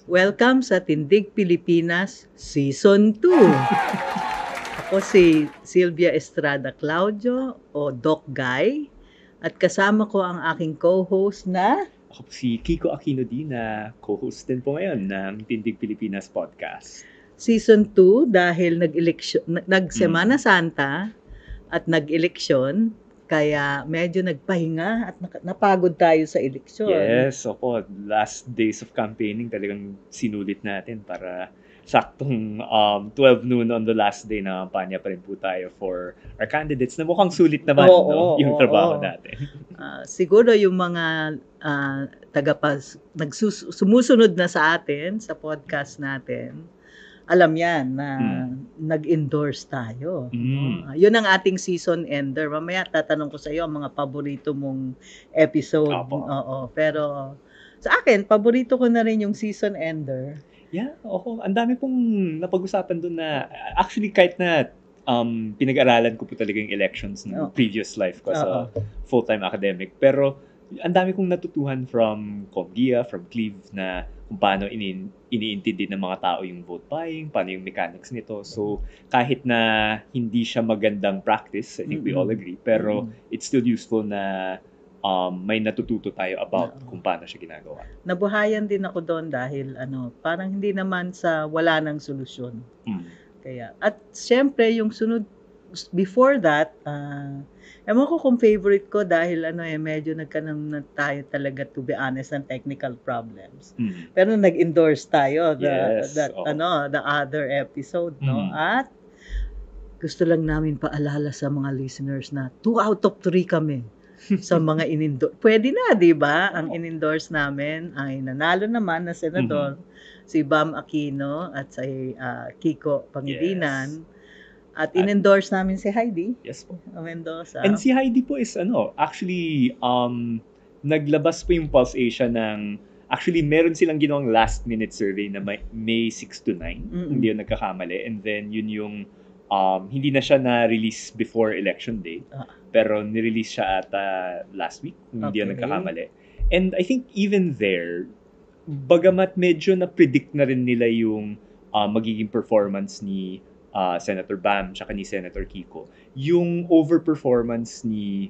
Welcome sa Tindig Pilipinas Season 2. Ako si Sylvia Estrada Claudio o Doc Guy at kasama ko ang aking co-host na Ako po si Kiko Aquino D na co-host din po ngayon ng Tindig Pilipinas Podcast. Season 2 dahil nag-Semana Santa at nag-eleksyon kaya medyo nagpahinga at napagod tayo sa eleksyon. Yes, opo. Last days of campaigning talagang sinulit natin para saktong 12 noon on the last day na kampanya pa rin po tayo for our candidates na mukhang sulit naman yung trabaho natin. Siguro yung mga sumusunod na sa atin sa podcast natin, alam yan na nag-endorse tayo. Yun ang ating season ender. Mamaya tatanong ko sa iyo ang mga paborito mong episode. Oo. Pero sa akin, paborito ko na rin yung season ender. Yeah, oo. Ang dami pong napag-usapan doon na actually kahit na pinag-aralan ko po talaga yung elections ng previous life ko sa full-time academic. Pero ang dami kong natutuhan from Comgia, from Cleve na kung paano iniintindi ng mga tao yung vote buying, paano yung mechanics nito. So, kahit na hindi siya magandang practice, I think we all agree, pero it's still useful na may natututo tayo about kung paano siya ginagawa. Nabuhayan din ako doon dahil parang hindi naman sa wala ng solusyon. Kaya, at syempre yung sunod, before that, ewan ko kung favorite ko dahil medyo nagkaroon na tayo talaga, to be honest, ng technical problems. Pero nag-endorse tayo the other episode, no? At gusto lang namin paalala sa mga listeners na 2 out of 3 kami sa mga in-endorse. Pwede na, di ba? Ang in-endorse namin ay nanalo naman na senador, si Bam Aquino at si Kiko Pangilinan. At in-endorse namin si Heidi. Yes po. Mendoza. And si Heidi po is actually naglabas po yung Pulse Asia ng actually meron silang ginawang last minute survey na May 6 to 9. Hindi yun nagkakamali. And then yun yung hindi na siya na-release before election day. Pero ni-release siya ata last week. Hindi yun nagkakamali. And I think even there, bagamat medyo na-predict na rin nila yung magiging performance ni Senator Bam tsaka ni Senator Kiko, yung overperformance ni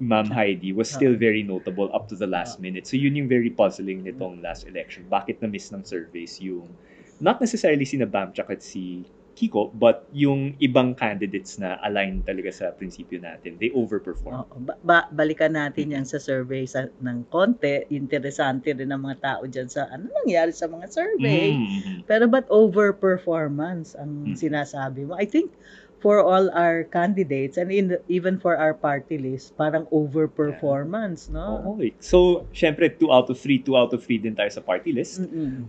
Ma'am Heidi was still very notable up to the last minute. So yun yung very puzzling nitong last election. Bakit na-miss ng surveys yung not necessarily si Bam tsaka si Kiko, but yung ibang candidates na aligned talaga sa prinsipyo natin, they overperform. Balikan natin yan sa survey ng konti. Interesante rin ang mga tao dyan sa ano nangyari sa mga survey. Pero ba't overperformance ang sinasabi mo? I think for all our candidates and even for our party list, parang overperformance, no? Okay. So, syempre, 2 out of 3 din tayo sa party list.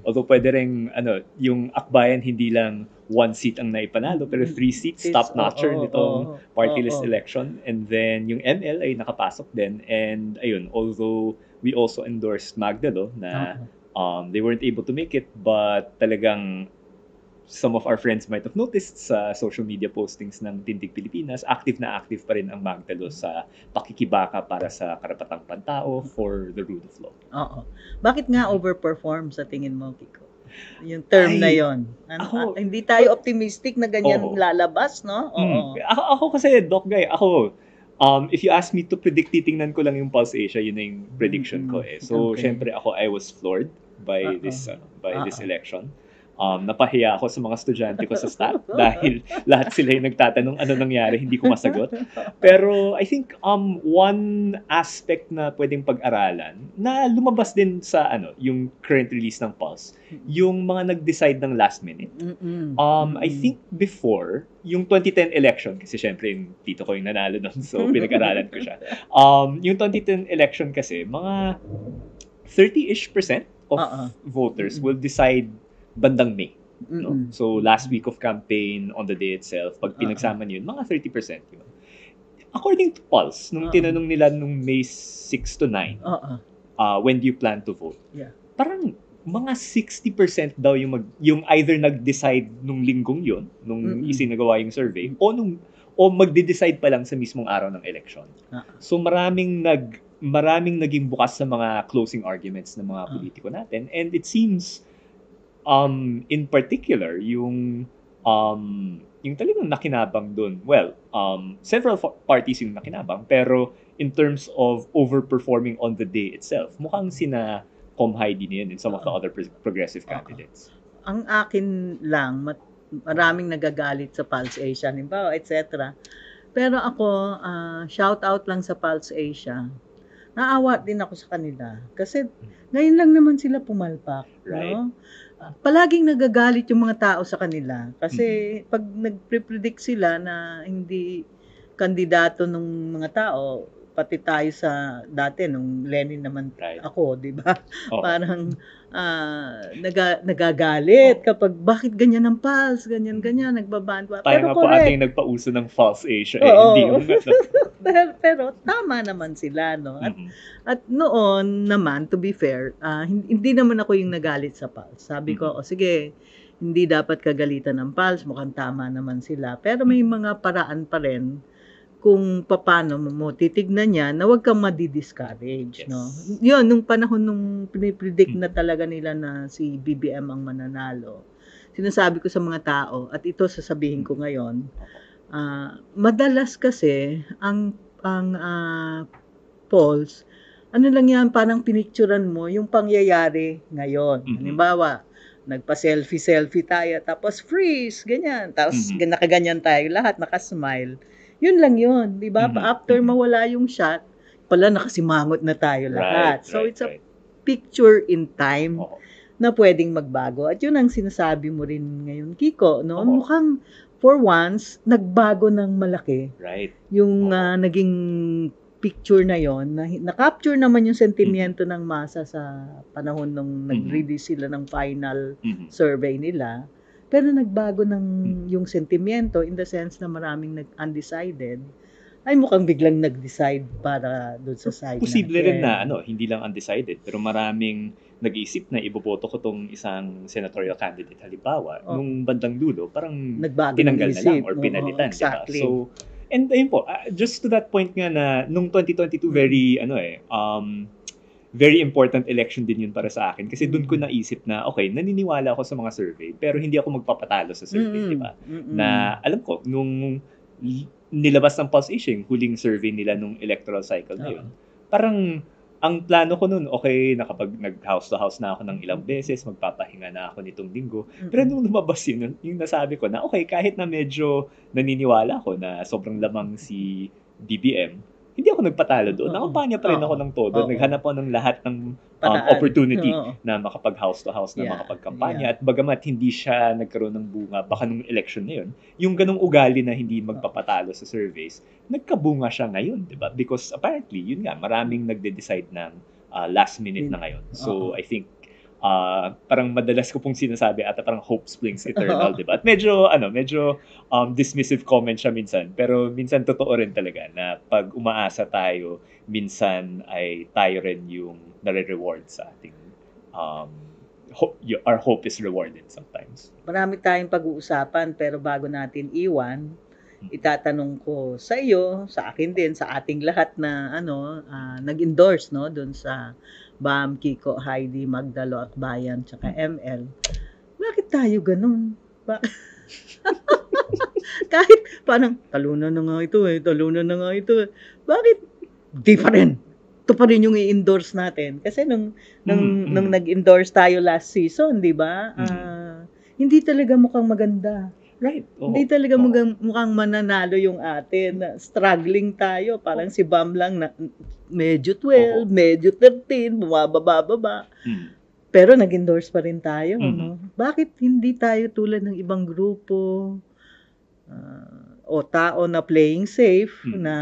Although pwede rin, yung akbayan hindi lang 1 seat ang naipanalo, pero 3 seats, top-notcher nitong party list election. And then, yung ML ay nakapasok din. And, ayun, although we also endorsed Magda, na they weren't able to make it, but talagang some of our friends might have noticed sa social media postings ng Tindig Pilipinas, active pa rin ang Magdalo sa pakikibaka para sa karapatang pantao for the rule of law. Bakit nga overperform sa tingin mo, Kiko? Yung term na yon. Hindi tayo optimistic na ganyan lalabas, no? Ako kasi, Doc Guy, if you ask me to predict, titingnan ko lang yung Pulse Asia, yun na yung prediction ko eh. So, syempre I was floored by this election. Napahiya ako sa mga estudyante ko sa staff dahil lahat sila yung nagtatanong ano nangyari, hindi ko masagot. Pero I think one aspect na pwedeng pag-aralan na lumabas din sa yung current release ng Pulse, yung mga nag-decide ng last minute. I think before, yung 2010 election, kasi syempre yung tito ko yung nanalo doon, so pinag-aralan ko siya. Yung 2010 election kasi, mga 30-ish% of voters will decide bandang May. No? So, last week of campaign, on the day itself, pag pinagsama niyo yun, mga 30% yun. According to Pulse, nung tinanong nila nung May 6 to 9, when do you plan to vote? Parang mga 60% daw yung either nag-decide nung linggong yun, nung isinagawa yung survey, o magde-decide pa lang sa mismong araw ng election. So, maraming naging bukas sa mga closing arguments ng mga politiko natin. And it seems In particular, yung talagang nakinabang dun, well, several parties yung nakinabang, pero in terms of overperforming on the day itself, mukhang sina Com Heidi na yun and some of the other progressive candidates. Ang akin lang, maraming nagagalit sa Pulse Asia, halimbawa, etc. Pero ako, shout out lang sa Pulse Asia. Naawa din ako sa kanila. Kasi ngayon lang naman sila pumalpak. Right. No? Palaging nagagalit yung mga tao sa kanila. Kasi pag nagpre-predict sila na hindi kandidato ng mga tao, pati tayo sa dati nung Lenin naman ako, 'di ba? Parang nagagalit kapag bakit ganyan ang Pulse, ganyan nagbaban pa. Pero po ating nagpauso ng False Asia hindi yung pero tama naman sila, no? At noon naman, to be fair, hindi naman ako yung nagalit sa Pulse. Sabi ko, sige, hindi dapat kagalitan ng Pulse, mukhang tama naman sila. Pero may mga paraan pa rin kung paano mo titignan niya na huwag kang madi-discourage, no? Yun, nung panahon nung pinipredict na talaga nila na si BBM ang mananalo, sinasabi ko sa mga tao, at ito sasabihin ko ngayon, madalas kasi ang polls, ano lang yan, parang pinicturan mo yung pangyayari ngayon. Halimbawa, nagpa-selfie tayo, tapos freeze, ganyan. Tapos nakaganyan tayo, lahat nakasmile. Yun lang yun, di ba? After mawala yung shot, pala nakasimangot na tayo lahat. So it's a picture in time na pwedeng magbago. At yun ang sinasabi mo rin ngayon, Kiko, no? Mukhang for once, nagbago ng malaki. Yung naging picture na yon, na-capture naman yung sentimiento ng masa sa panahon nung nag-release sila ng final survey nila. Pero nagbago ng yung sentimiento in the sense na maraming undecided, ay mukhang biglang nag-decide para doon sa side Posible rin na hindi lang undecided, pero maraming nag-iisip na iboboto ko tong isang senatorial candidate halimbawa, nung bandang dulo, parang tinanggal na lang or pinalitan. Exactly. So, and ayun po, just to that point nga na nung 2022 very important election din yun para sa akin kasi doon ko naisip na okay, naniniwala ako sa mga survey pero hindi ako magpapatalo sa survey, di ba? Na alam ko nung nilabas ng Pulse Asia, yung huling survey nila nung electoral cycle na yun, parang ang plano ko nun, okay, nakapag nag-house to house na ako ng ilang beses, magpapahinga na ako nitong linggo. Pero nung lumabas yun, yung nasabi ko na okay, kahit na medyo naniniwala ko na sobrang lamang si BBM, hindi ako nagpatalo doon. Nakampanya pa rin ako ng todo. Naghanap ako ng lahat ng opportunity na makapag-house to house, na makapagkampanya. At bagamat hindi siya nagkaroon ng bunga, baka nung election na yun, yung ganong ugali na hindi magpapatalo sa surveys, nagkabunga siya ngayon, di ba? Because apparently, yun nga, maraming nagde-decide ng last minute na ngayon. So, I think, parang madalas ko pong sinasabi at parang hope springs eternal, di ba? At medyo dismissive comment siya minsan, pero minsan totoo rin talaga na pag umaasa tayo, minsan ay tayo rin yung nare-reward sa ating our hope is rewarded sometimes. Marami tayong pag-uusapan, pero bago natin iwan, itatanong ko sa iyo, sa akin din, sa ating lahat na nag-endorse doon sa Bam, Kiko, Heidi, Magdalo, Akbayan, tsaka ML. Bakit tayo ganun? Kahit parang, talunan na nga ito Bakit? Di pa rin. Ito pa rin yung i-endorse natin. Kasi nung nag-endorse tayo last season, di ba? Hindi talaga mukhang maganda. Right. Hindi talaga mukhang mananalo yung atin. Struggling tayo. Parang si Bam lang na medyo 12, medyo 13, bumababa. Pero nag-endorse pa rin tayo. No? Bakit hindi tayo tulad ng ibang grupo o tao na playing safe na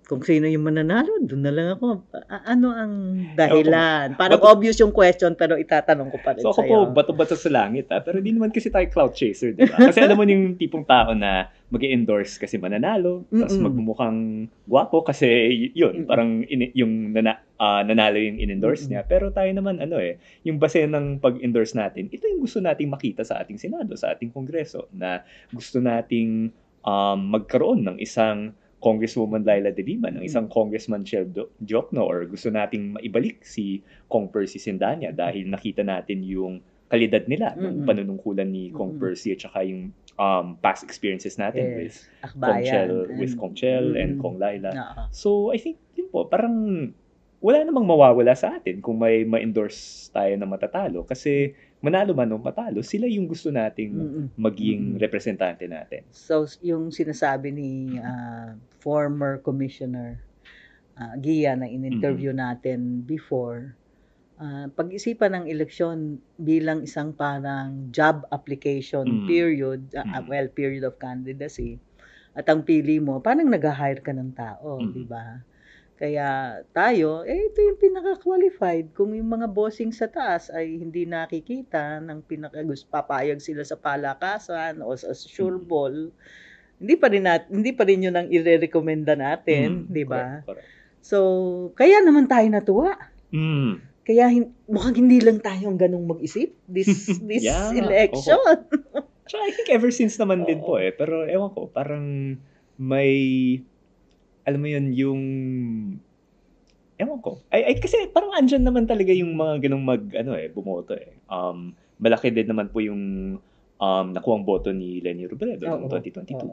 kung sino yung mananalo, doon na lang ako. Ano ang dahilan? Parang obvious yung question, pero itatanong ko pa rin sa'yo. So ako po, bato-bato sa langit, pero di naman kasi tayo cloud chaser, di ba? Kasi alam mo yung tipong tao na mag-endorse kasi mananalo, tapos magmumukhang gwapo kasi yun, parang yung nanalo yung in-endorse niya. Pero tayo naman, yung base ng pag-endorse natin, ito yung gusto nating makita sa ating Senado, sa ating Kongreso, na gusto nating magkaroon ng isang Congresswoman Laila De Lima, ng isang Congressman Chel Diokno, or gusto nating maibalik si Kong Percy Sindanya dahil nakita natin yung kalidad nila ng panunungkulan ni Kong Percy at saka yung past experiences natin with Kong Chel and Kong Laila. So I think yun po, parang wala namang mawawala sa atin kung may ma-endorse tayo na matatalo kasi manalo man o matalo, sila yung gusto nating maging representante natin. So yung sinasabi ni former Commissioner Gia na in-interview natin before, pag-isipan ng eleksyon bilang isang parang job application period, period of candidacy, at ang pili mo, parang nag-hire ka ng tao, di ba? Kaya tayo, ito yung pinaka-qualified. Kung yung mga bossing sa taas ay hindi nakikita ng papayag sila sa palakasan o sa sure ball, hindi pa rin yun ang ire-recommenda natin, di ba? So, kaya naman tayo natuwa. Kaya mukhang hindi lang tayo ang ganung mag-isip this election. So, I think ever since naman din po pero ewan ko, parang may, alam mo yun, yung, ewan ko. Kasi parang andyan naman talaga yung mga ganung bumoto malaki din naman po yung nakuhang boto ni Leni Robredo noong 2022.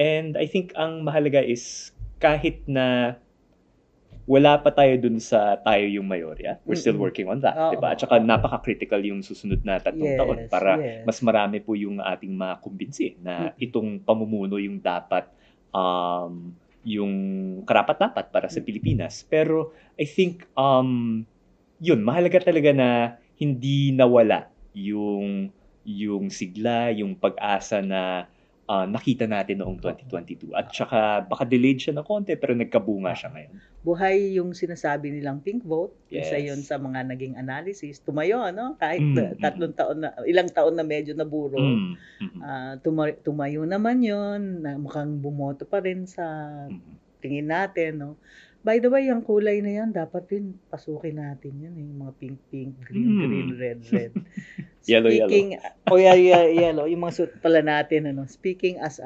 And I think ang mahalaga is kahit na wala pa tayo dun sa tayo yung mayorya, we're still working on that, diba? At saka napaka-critical yung susunod na 3 taon para mas marami po yung ating makumbinsi na itong pamumuno yung dapat yung karapat-dapat para sa Pilipinas. Pero I think yun, mahalaga talaga na hindi nawala yung sigla, yung pag-asa na nakita natin noong 2022. At saka baka delayed siya ng konti pero nagkabunga siya ngayon. Buhay yung sinasabi nilang pink vote. Isa yun sa mga naging analysis. Tumayo, no? Kahit ilang taon na medyo naburo. Tumayo naman yun. Mukhang bumoto pa rin sa tingin natin, no? By the way, yung kulay na yan, dapat din pasukin natin yan. Yung mga pink, green, red. Yellow. Yellow. Yung mga suit pala natin, speaking as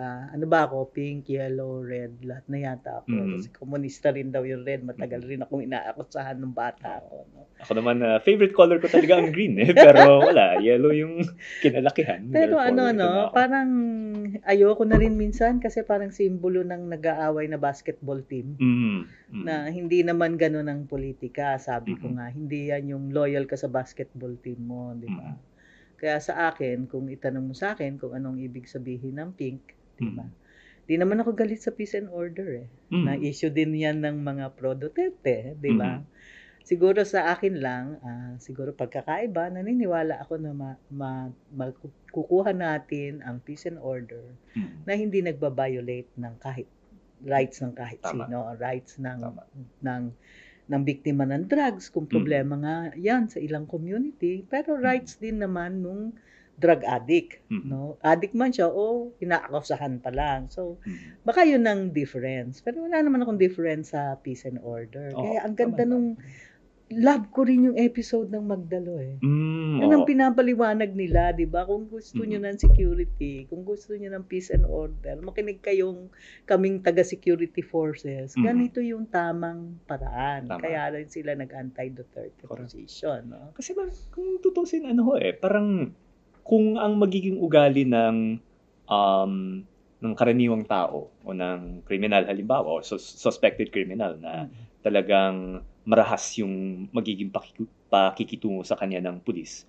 pink, yellow, red, lahat na yata ako. Kasi komunista rin daw yung red. Matagal rin akong inaakusahan ng bata ako. No? Ako naman, favorite color ko talaga ang green Pero wala, yellow yung kinalakihan. Pero parang ayoko na rin minsan kasi parang simbolo ng nag-aaway na basketball team. Na hindi naman ganun ang politika. Sabi ko nga, hindi yan yung loyal ka sa basketball team mo, di ba? Kaya sa akin, kung itanong mo sa akin kung anong ibig sabihin ng pink, di ba? Di naman ako galit sa peace and order Na-issue din yan ng mga pro-Duterte, di ba? Siguro sa akin lang, siguro pagkakaiba, naniniwala ako na kukuha natin ang peace and order na hindi nagbabiolate ng kahit rights ng kahit sino, rights ng biktima ng drugs, kung problema nga yan sa ilang community, pero rights din naman nung drug addict, no? Addict man siya o inaakusahan pa lang. So, baka yun ang difference. Pero wala naman akong difference sa peace and order. Kaya ang ganda nung love ko rin yung episode ng Magdalo Yun ang pinapaliwanag nila, di ba? Kung gusto nyo ng security, kung gusto nyo ng peace and order, makinig kayong kaming taga-security forces, ganito yung tamang paraan. Kaya rin sila nag-anti-Duterte position. No? Kasi kung tutusin, parang kung ang magiging ugali ng karaniwang tao o ng kriminal halimbawa o suspected criminal na talagang marahas yung magiging pakikitungo sa kanya ng pulis.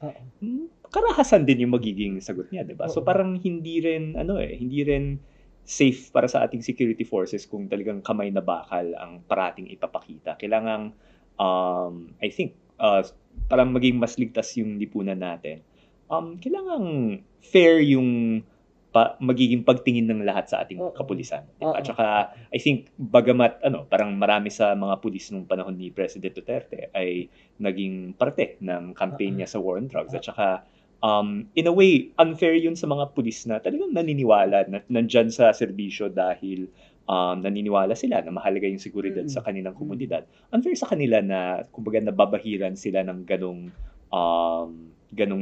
Karahasan din yung magiging sagot niya, 'di ba? So parang hindi rin safe para sa ating security forces kung talagang kamay na bakal ang parating ipapakita. Kailangan I think para maging mas ligtas yung lipunan natin. Kailangan fair yung magiging pagtingin ng lahat sa ating kapulisan. Diba? At saka, I think, bagamat, parang marami sa mga pulis nung panahon ni President Duterte ay naging parte ng campaign niya sa war on drugs. At saka, in a way, unfair yun sa mga pulis na talagang naniniwala na nandyan sa serbisyo dahil naniniwala sila na mahalaga yung seguridad sa kanilang komunidad. Unfair sa kanila na, kumbaga, nababahiran sila ng ganong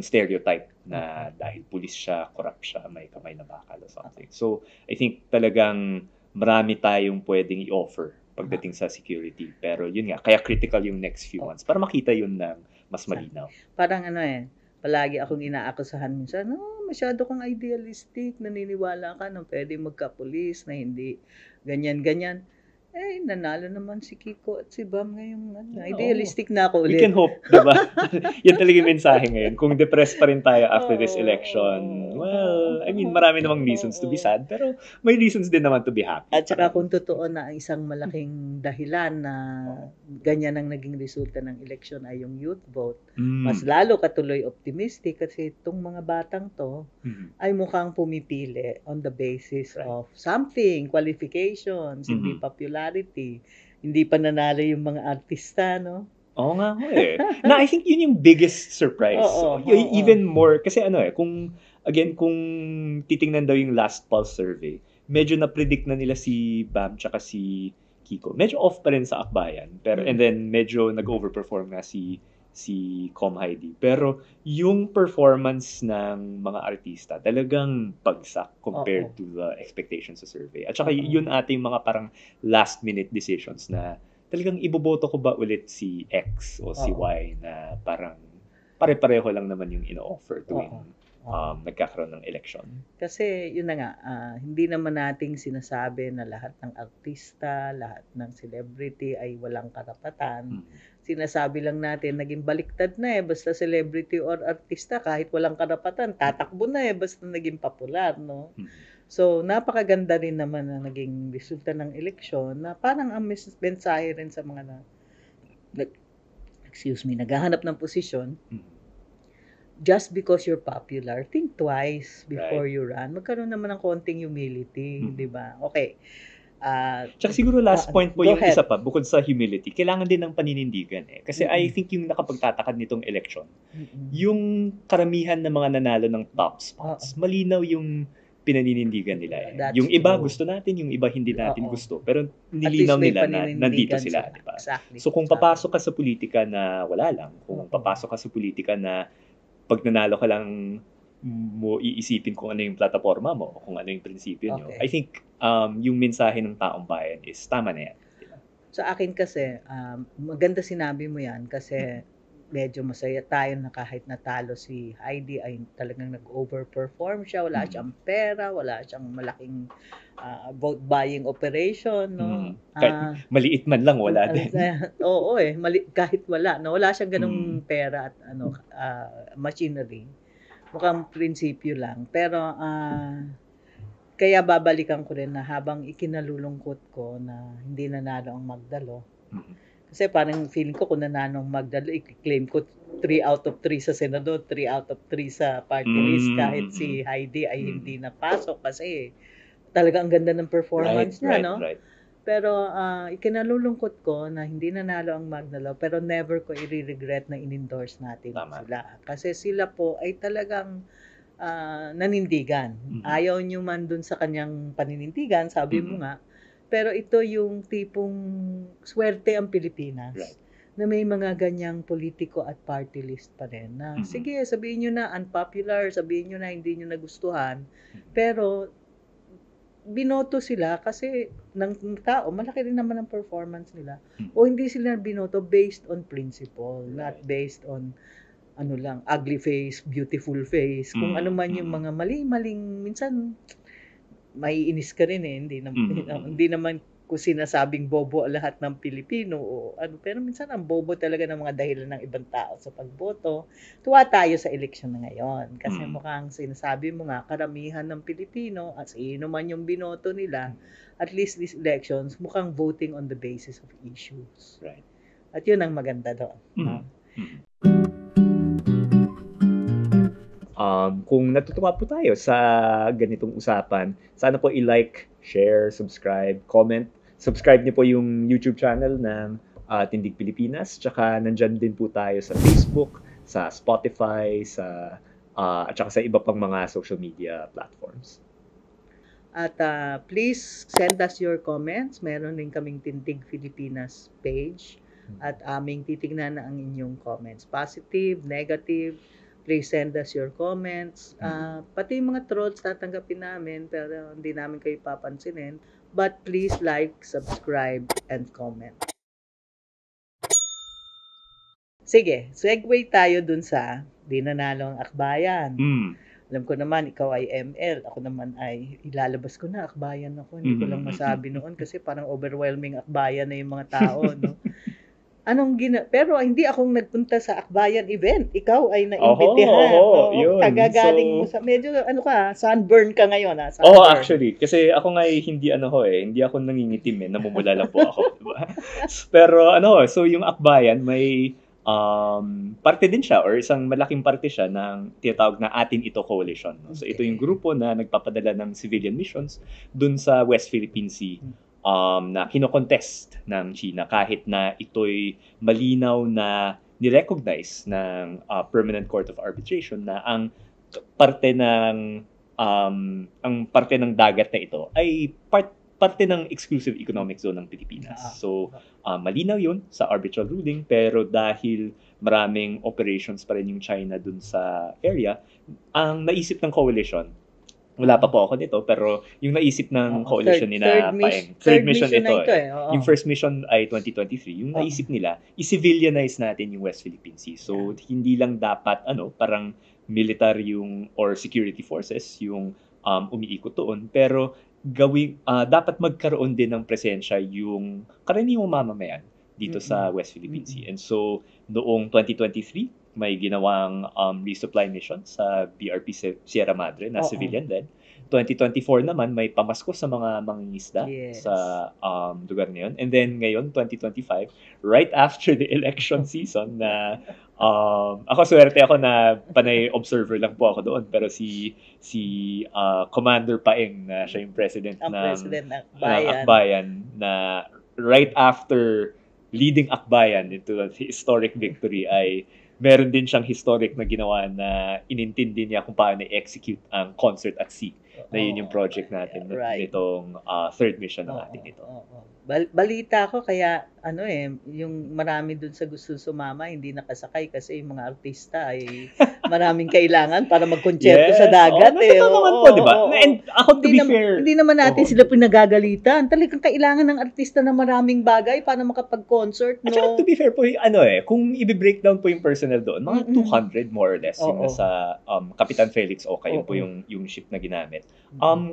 stereotype na dahil pulis siya, corrupt siya, may kamay na bakal or something. So, I think talagang marami tayong pwedeng i-offer pagdating sa security. Pero yun nga, kaya critical yung next few months para makita yun ng mas malinaw. Parang palagi akong inaakusahan minsan, masyado kang idealistic, naniniwala ka na pwede magka-pulis na hindi ganyan-ganyan. Nanalo naman si Kiko at si Bam ngayong idealistic na ako We ulit. can hope, diba? Yan talaga yung mensahe ngayon. Kung depressed pa rin tayo after this election, well, I mean, marami namang reasons to be sad, pero may reasons din naman to be happy. At saka kung totoo na ang isang malaking dahilan na ganyan ang naging resulta ng election ay yung youth vote, mas lalo katuloy optimistic kasi itong mga batang to ay mukhang pumipili on the basis of something, qualifications, hindi popularity, hindi pa nanalo yung mga artista, no? Oo nga ho Na I think yun yung biggest surprise. Even more, kasi kung titingnan daw yung last pulse survey, medyo na-predict na nila si Bam tsaka si Kiko. Medyo off pa rin sa akbayan. Pero, and then, medyo nag-overperform nga si Com Heidi. Pero, yung performance ng mga artista, talagang bagsak compared to the expectations sa survey. At saka, yun ating mga parang last-minute decisions na talagang iboboto ko ba ulit si X o si Y na parang pare-pareho lang naman yung ino-offer tuwing nagkakaroon ng election. Kasi yun na nga, hindi naman nating sinasabi na lahat ng artista, lahat ng celebrity ay walang karapatan. Sinasabi lang natin, naging baliktad na basta celebrity or artista, kahit walang karapatan, tatakbo na basta naging popular, no? So, napakaganda rin naman na naging resulta ng eleksyon na parang ang mensahe rin sa mga naghahanap ng posisyon. Just because you're popular, think twice before you run. Magkaroon naman ng konting humility, di ba? Okay. Tsaka siguro last point po yung isa pa, bukod sa humility, kailangan din ng paninindigan Kasi I think yung nakapagtatakad nitong election, yung karamihan ng mga nanalo ng top spots, malinaw yung pinaninindigan nila Yung iba gusto natin, yung iba hindi natin gusto. Pero nilinaw nila na nandito sila, di ba? Exactly. So kung papasok ka sa politika na wala lang, kung papasok ka sa politika na pag nanalo ka lang mo iisipin kung ano yung plataforma mo o kung ano yung prinsipyo nyo. I think yung mensahe ng taong bayan is tama na yan. Sa akin kasi, maganda sinabi mo yan kasi medyo masaya tayo na kahit natalo si Heidi ay talagang nag-overperform siya. Wala siyang pera, wala siyang malaking vote buying operation. No? Kahit maliit man lang, wala din. Oo kahit wala. No? Wala siyang ganung pera at machinery. Mukhang prinsipyo lang. Pero kaya babalikan ko rin na habang ikinalulungkot ko na hindi nanalo ang Magdalo. Kasi parang feeling ko kung nanalo ang Magdalo, i-claim ko 3 out of 3 sa Senado, 3 out of 3 sa party list kahit si Heidi ay hindi napasok kasi talaga ang ganda ng performance niya, no? Pero ikinalulungkot ko na hindi nanalo ang Magdalo pero never ko i-regret na in-endorse natin sila. Kasi sila po ay talagang nanindigan. Ayaw nyo man dun sa kanyang paninindigan, sabi mo nga, pero ito yung tipong swerte ang Pilipinas. Na may mga ganyang politiko at party list pa rin. Na sige, sabihin nyo na unpopular, sabihin nyo na hindi nyo nagustuhan, pero binoto sila kasi ng tao, malaki rin naman ang performance nila. O hindi sila binoto based on principle, not based on ugly face, beautiful face, kung ano man yung mga mali-maling, minsan maiinis ka rin hindi naman ko sinasabing bobo lahat ng Pilipino pero minsan ang bobo talaga ng mga dahilan ng ibang tao sa pagboto. Tuwa tayo sa eleksyon na ngayon kasi mukhang sinasabi mo nga karamihan ng Pilipino at sino man yung binoto nila, at least these elections mukhang voting on the basis of issues. At yun ang maganda doon. Kung natutuwa po tayo sa ganitong usapan, sana po i-like, share, subscribe, comment. Subscribe niyo po yung YouTube channel ng Tindig Pilipinas. Tsaka nandyan din po tayo sa Facebook, sa Spotify, at saka sa iba pang mga social media platforms. At please send us your comments. Meron din kaming Tindig Pilipinas page. At aming titignan na ang inyong comments. Positive, negative. Please send us your comments. Pati yung mga trolls tatanggapin namin pero hindi namin kayo papansinin. But please like, subscribe, and comment. Sige, segue tayo dun sa di nanalo ang akbayan. Alam ko naman, ikaw ay ML. Ako naman ay ilalabas ko na, akbayan ako. Hindi ko lang masabi noon kasi parang overwhelming akbayan na yung mga tao, no? Pero hindi akong nagpunta sa akbayan event. Ikaw ay naimbitahan. Yun. Kagagaling mo sa, medyo, sunburn ka ngayon, ha? Actually. Kasi ako nga hindi hindi ako nangingitim namumula lang po ako. Diba? Pero so yung akbayan, may parte din siya or isang malaking parte siya ng tinatawag na Atin Ito Coalition. No? So ito yung grupo na nagpapadala ng civilian missions dun sa West Philippine Sea na kinokontest ng China kahit na ito'y malinaw na nirecognize ng Permanent Court of Arbitration na ang parte ng dagat na ito ay parte ng exclusive economic zone ng Pilipinas. So, malinaw yun sa arbitral ruling, pero dahil maraming operations pa rin yung China dun sa area, ang naisip ng coalition, wala pa po ako nito, pero yung naisip ng coalition nila Paeng, third mission ito. Yung first mission ay 2023. Yung naisip nila, i-civilianize natin yung West Philippine Sea. So, hindi lang dapat, parang military or security forces yung umiikot doon, pero dapat magkaroon din ng presensya yung karaniwang mamamayan dito sa West Philippine Sea. And so, noong 2023, may ginawang resupply mission sa BRP Sierra Madre na civilian din. 2024 naman, may pamasko sa mga mangingisda sa lugar na yun. And then ngayon, 2025, right after the election season na ako swerte ako na panay observer lang po ako doon, pero si Commander Paeng na siya yung president ng Akbayan na right after leading Akbayan into a historic victory ay meron din siyang historic na ginawa na inintindi niya kung paano i-execute ang Concert at Sea. Na yun yung project natin nitong third mission ng ating ito. Balita ko kaya yung marami dun sa gusto sumama hindi nakasakay kasi yung mga artista ay maraming kailangan para magkonsyerto sa dagat naman po, di ba? And ako to be fair, hindi naman natin sila pinagagalitan. Talagang kailangan ng artista ng maraming bagay para makapag-concert, no? At saka to be fair po, kung i-breakdown po yung personnel doon, mga 200 more or less yung nasa Kapitan Felix Oca, yun po yung ship na ginamit.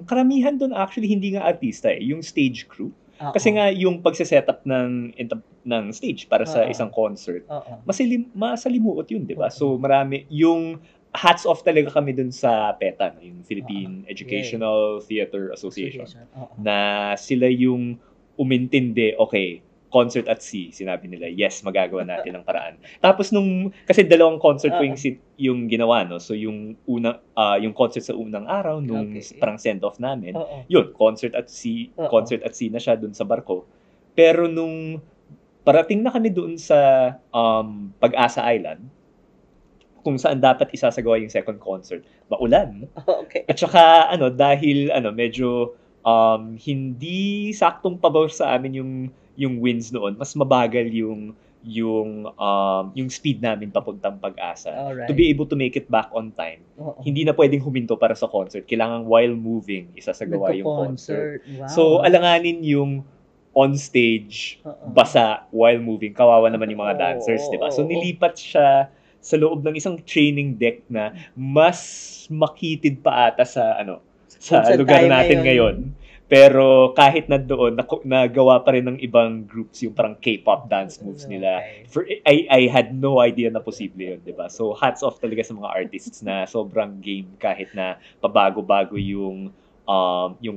Karamihan doon actually hindi nga artista yung stage crew. Kasi nga yung pagse-setup ng stage para sa isang concert, masalimuot yun, di ba? So marami, yung hats off talaga kami dun sa PETA, yung Philippine Educational Theater Association, na sila yung umintindi, okay, Concert at Sea, sinabi nila, yes, magagawa natin ng paraan. Tapos kasi dalawang concert po yung ginawa, no? So yung concert sa unang araw, parang send-off namin, yun, Concert at Sea na siya dun sa barko. Pero nung parating na kami dun sa Pag-asa Island, kung saan dapat isasagawa yung second concert, maulan. At saka, dahil, medyo hindi saktong pabor sa amin yung winds noon, mas mabagal yung speed namin papuntang Pag-asa. To be able to make it back on time. Hindi na pwedeng huminto para sa concert. Kailangan while moving, isasagawa yung concert. Wow. So, alanganin yung on stage, basa while moving. Kawawa naman yung mga dancers, di ba? So, nilipat siya sa loob ng isang training deck na mas makitid pa ata sa lugar natin ngayon. Pero kahit na doon, nagawa pa rin ng ibang groups yung parang K-pop dance moves nila. I had no idea na posible yun, di ba? So, hats off talaga sa mga artists na sobrang game kahit na pabago-bago yung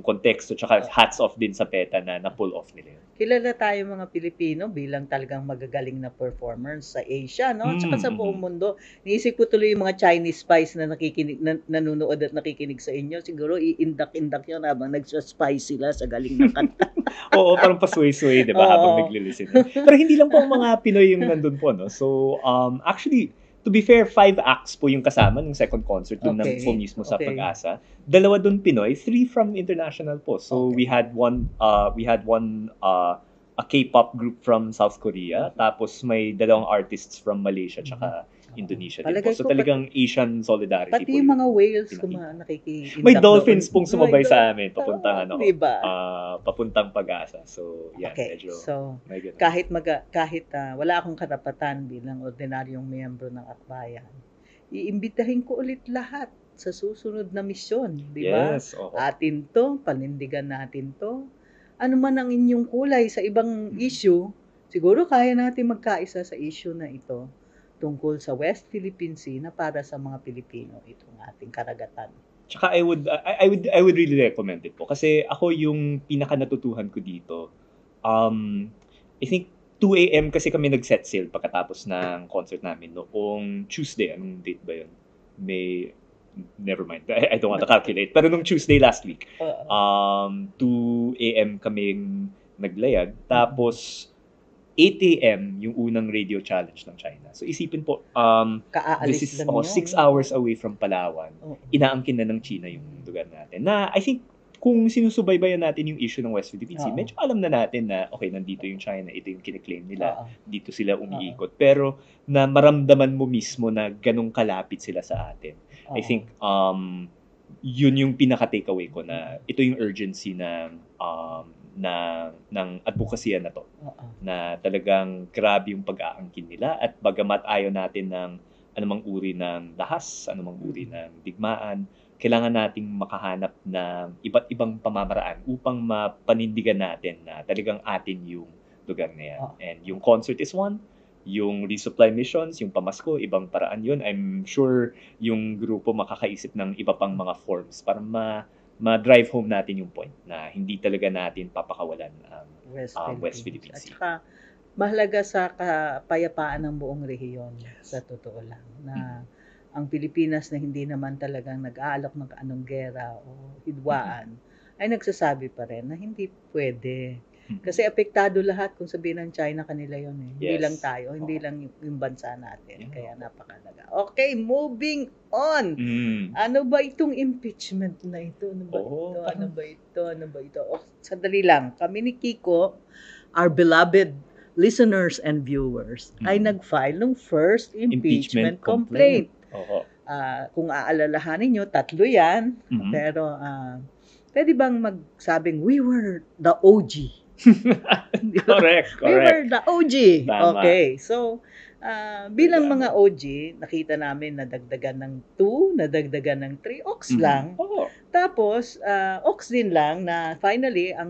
konteksto. Tsaka hats off din sa PETA na pull off nila yun. Kilala tayo mga Pilipino bilang talagang magagaling na performers sa Asia, no? Tsaka sa buong mundo. Niisip ko tuloy yung mga Chinese spies na nanonood at nakikinig sa inyo. Siguro iindak-indak yun habang nagsaspy sila sa galing ng kanta. Oo, parang pasway-sway, di ba? Habang nagli-listen. Pero hindi lang po ang mga Pinoy yung nandun po, no? So, actually, to be fair, 5 acts po yung kasama ng second concert doon po mismo sa Pag-asa. 2 doon Pinoy, 3 from international po. So we had one a K-pop group from South Korea, tapos may 2 artists from Malaysia tsaka Indonesia din po. Palagay So ko talagang Asian solidarity pati po yung mga whales pinakita. nakiki-induct May dolphins doon. pong sumabay sa amin Oo, papuntang diba? papuntang Pag-asa. So yan, Okay, medyo so may ganun. kahit wala akong karapatan bilang ordinaryong miyembro ng akbayan, iimbitahin ko ulit lahat sa susunod na misyon, di ba? Yes, oo. Atin to, panindigan natin to. Ano man ang inyong kulay sa ibang issue, siguro kaya natin magkaisa sa issue na ito tungkol sa West Philippine Sea na para sa mga Pilipino itong ating karagatan. Tsaka I would really recommend it po kasi ako yung pinaka natutuhan ko dito. I think 2 AM kasi kami nag-set sail pagkatapos ng concert namin noong Tuesday. Anong date ba yun? Never mind. I don't want to calculate. Pero nung Tuesday last week, 2 AM kaming naglayag. Tapos 8 AM yung unang radio challenge ng China. So isipin po, this is 6 hours away from Palawan. Inaangkin na ng China yung lugar natin. Na I think kung sinusubaybayan natin yung issue ng West Philippine Sea, medyo alam na natin na okay, nandito yung China, ito yung kiniklaim nila, dito sila umiikot. Pero na maramdaman mo mismo na ganong kalapit sila sa atin. I think yun yung pinaka-takeaway ko na ito yung urgency ng advokasya na to. Na talagang grabe yung pag-aangkin nila at bagamat ayaw natin ng anumang uri ng lahas, anumang uri ng digmaan, kailangan nating makahanap ng iba't ibang pamamaraan upang mapanindigan natin na talagang atin yung lugar na yan. And yung concert is one, yung resupply missions, yung pamasko, ibang paraan yun. I'm sure yung grupo makakaisip ng iba pang mga forms para ma-drive home natin yung point na hindi talaga natin papakawalan ang West Philippine Sea. At saka, mahalaga sa kapayapaan ng buong rehiyon, sa totoo lang, na ang Pilipinas na hindi naman talagang nag-aalok ng anong gera o hidwaan, ay nagsasabi pa rin na hindi pwede. Kasi apektado lahat kung sabihin ng China kanila yun eh. Hindi lang tayo, hindi lang yung bansa natin. Kaya napakalaga. Okay, moving on. Ano ba itong impeachment na ito? Ano ba ito? Sandali lang. Kami ni Kiko, our beloved listeners and viewers, ay nag-file ng first impeachment complaint. Kung aalalahanin nyo, 3 yan. Pero pwede bang magsabing, we were the OG. Correct. We were the OG. Tama. Okay. So, bilang mga OG, nakita namin nadagdagan ng 2, nadagdagan ng 3, ox lang. Tapos, ox din lang na finally, ang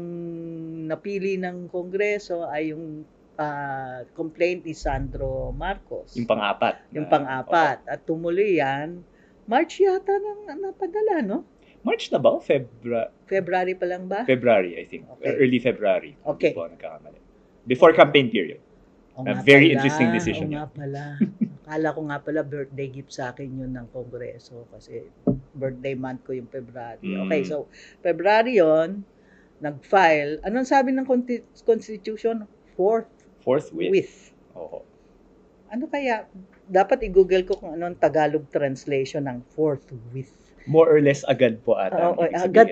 napili ng Kongreso ay yung complaint ni Sandro Marcos. Yung pang-apat. Yung pang-apat. At tumuloy yan, March yata nang napadala, no? March na ba? February pa lang ba? February, I think. Okay. Early February. Okay. Before campaign period. Very interesting decision. Oo nga pala. Akala ko nga pala birthday gift sa akin yun ng Kongreso kasi birthday month ko yung February. Okay, so February yon nag-file. Anong sabi ng Constitution? Forthwith. Ano kaya? Dapat i-google ko kung anong Tagalog translation ng forthwith. More or less agad po ata.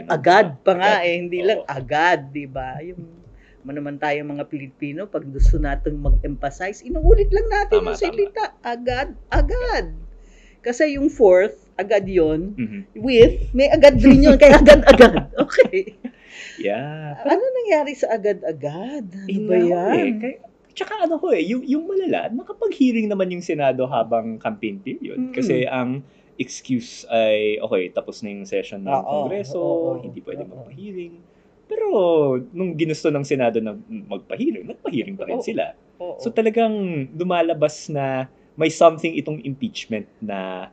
Agad pa nga hindi lang agad, di ba? Yung naman tayo mga Pilipino, pag gusto natin mag-emphasize, inuulit lang natin yung salita. Agad. Kasi yung fourth, agad yon. With, may agad din yun, kaya agad. Okay. Yeah. Ano nangyari sa agad-agad? Ano ba yan? Tsaka yung malala, nakapag-hearing naman yung Senado habang campaign period. Kasi ang excuse ay, okay, tapos na yung session ng Kongreso, hindi pwede magpa-hearing. Pero nung ginusto ng Senado na magpa-hearing, nagpa-hearing pa rin sila. So talagang lumalabas na may something itong impeachment na,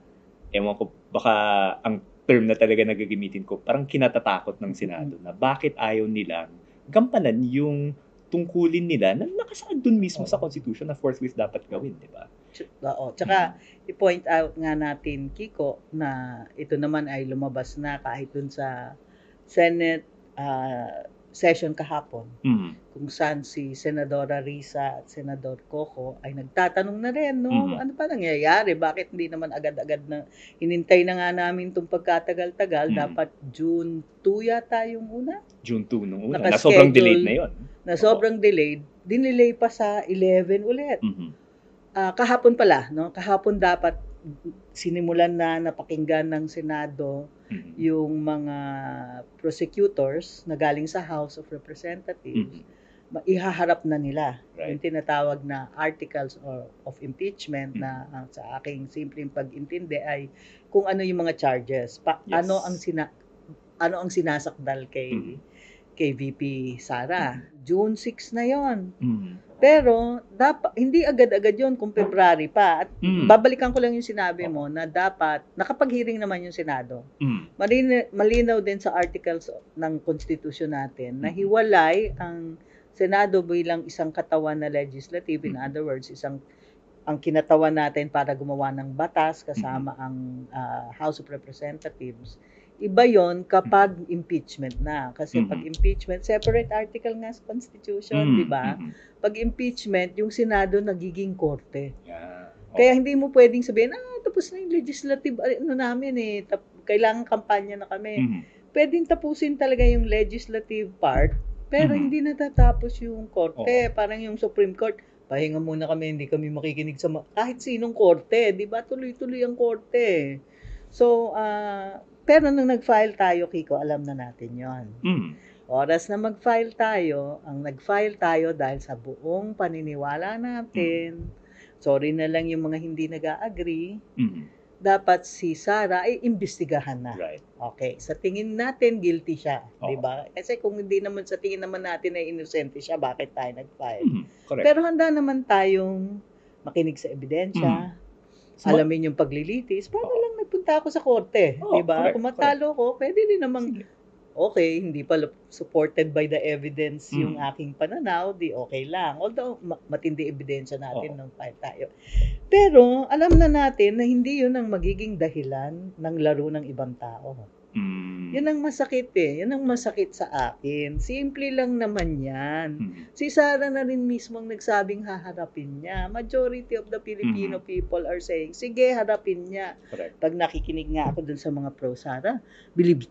ewan ko, baka ang term na talaga nagagamitin ko, parang kinatatakot ng Senado na bakit ayaw nilang gampanan yung tungkulin nila na nakasaad dun mismo sa Constitution na forthwith dapat gawin, di ba? Tsaka, i-point out nga natin, Kiko, na ito naman ay lumabas na kahit dun sa Senate session kahapon, kung saan si Senadora Risa at Senador Coco ay nagtatanong na rin, no? Ano pa nangyayari? Bakit hindi naman agad-agad na hinintay na nga namin itong pagkatagal-tagal? Dapat June 2 yata yung una? June 2 nung una. Na sobrang delayed na yun. Na sobrang delayed. Dinelay pa sa 11 ulit. kahapon pala, no? Kahapon dapat sinimulan na napakinggan ng Senado yung mga prosecutors na galing sa House of Representatives. Ihaharap na nila yung tinatawag na articles of impeachment na sa aking simpleng pag-intindi ay kung ano yung mga charges, ano ang sinasakdal kay VP Sara. June 6 na 'yon. Pero hindi agad-agad 'yon kung February pa. At babalikan ko lang yung sinabi mo na dapat nakapag-hearing naman yung Senado. Malinaw din sa articles ng Constitution natin na hiwalay ang Senado bilang isang katawan na legislative. In other words, ang kinatawan natin para gumawa ng batas kasama ang House of Representatives. Iba yon kapag impeachment na. Kasi pag impeachment, separate article nga sa Constitution, di ba? Pag impeachment, yung Senado nagiging korte. Kaya hindi mo pwedeng sabihin, tapos na yung legislative, namin kailangan kampanya na kami. Pwedeng tapusin talaga yung legislative part, pero hindi natatapos yung korte. Parang yung Supreme Court, pahinga muna kami, hindi kami makikinig sa kahit sinong korte. Di ba? Tuloy-tuloy ang korte. So, pero nung nag-file tayo, Kiko, alam na natin yon. Oras na mag-file tayo, nag-file tayo dahil sa buong paniniwala natin. Sorry na lang yung mga hindi nag-agree. Dapat si Sara ay imbestigahan na. Okay, sa tingin natin guilty siya, 'di ba? Kasi kung hindi naman sa tingin naman natin ay inosente siya, bakit tayo nag-file? Pero handa naman tayong makinig sa ebidensya. Alamin yung paglilitis, para lang nagpunta ako sa korte, 'di ba? Kung matalo ko, pwede din namang okay, hindi pa supported by the evidence yung aking pananaw, di okay lang. Although matindi ebidensya natin nung file tayo. Pero alam na natin na hindi yun ang magiging dahilan ng laro ng ibang tao. Yun ang masakit Yun ang masakit sa akin. Simple lang naman yan. Si Sara na rin mismo ang nagsabing haharapin niya. Majority of the Filipino people are saying, sige, harapin niya. Pag nakikinig nga ako dun sa mga pro-Sara,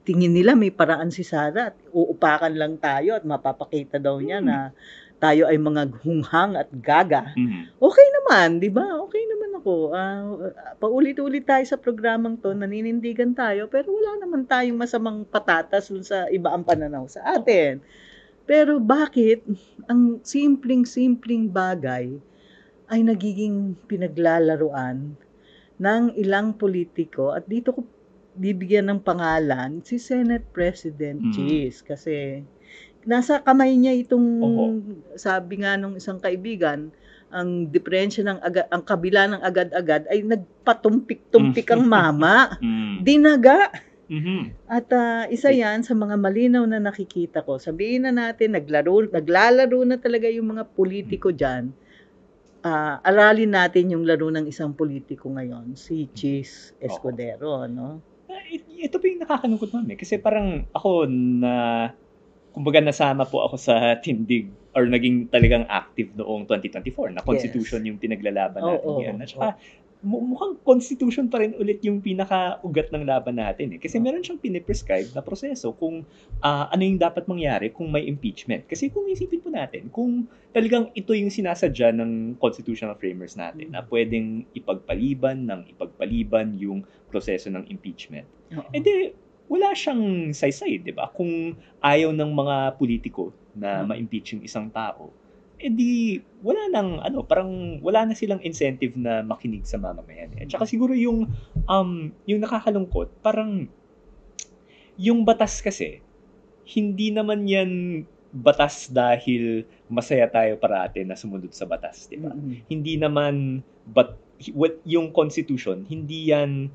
tingin nila may paraan si Sara at uupakan lang tayo at mapapakita daw niya na tayo ay mga hunghang at gaga. Okay naman, di ba? Okay naman ako. Paulit-ulit tayo sa programang to, naninindigan tayo, pero wala naman tayong masamang patatas sa iba ang pananaw sa atin. Pero bakit ang simpleng bagay ay nagiging pinaglalaruan ng ilang politiko? At dito ko bibigyan ng pangalan si Senate President Cheese kasi nasa kamay niya itong, sabi nga nung isang kaibigan, ang diferensya ang kabila ng agad-agad ay nagpatumpik-tumpik ang mama. Dinaga. At isa yan sa mga malinaw na nakikita ko. Sabihin na natin, naglalaro na talaga yung mga politiko dyan. Aralin natin yung laro ng isang politiko ngayon, si Cheese Escudero, no? Ito pa yung nakakalungkot namin. Kasi parang ako kumbaga nasama po ako sa tindig or naging talagang active noong 2024 na Constitution yung pinaglalaban natin yan. At saka mukhang Constitution pa rin ulit yung pinaka-ugat ng laban natin. Kasi meron siyang piniprescribe na proseso kung ano yung dapat mangyari kung may impeachment. Kasi kung isipin po natin, kung talagang ito yung sinasadya ng constitutional framers natin na pwedeng ipagpaliban yung proseso ng impeachment. Wala siyang saysay, di ba? Kung ayaw ng mga politiko na ma-impeach yung isang tao, wala na silang incentive na makinig sa mamamayan. At saka siguro yung nakakalungkot, parang yung batas kasi, hindi naman yan batas dahil masaya tayo parate na sumunod sa batas, di ba? Hindi naman, yung Constitution, hindi yan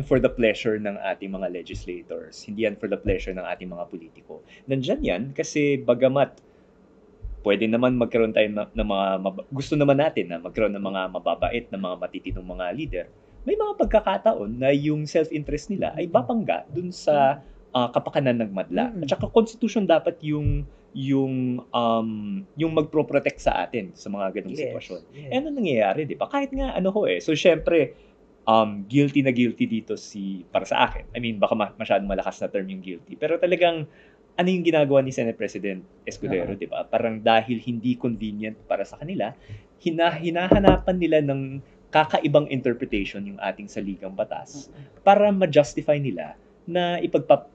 for the pleasure ng ating mga legislators. Hindi yan for the pleasure ng ating mga politiko. Nandyan yan kasi bagamat pwede naman magkaroon tayo ng gusto naman natin na magkaroon ng mga mababait na mga matitinong mga leader. May mga pagkakataon na yung self-interest nila ay babangga dun sa kapakanan ng madla. At saka Constitution dapat yung magpro-protect sa atin sa mga ganung sitwasyon. Ano nangyayari, di ba? Kahit nga so syempre guilty na guilty dito para sa akin. I mean, baka masyadong malakas na term yung guilty. Pero talagang ano yung ginagawa ni Senate President Escudero, di ba? Parang dahil hindi convenient para sa kanila, hinahanapan nila ng kakaibang interpretation yung ating saligang batas para ma-justify nila na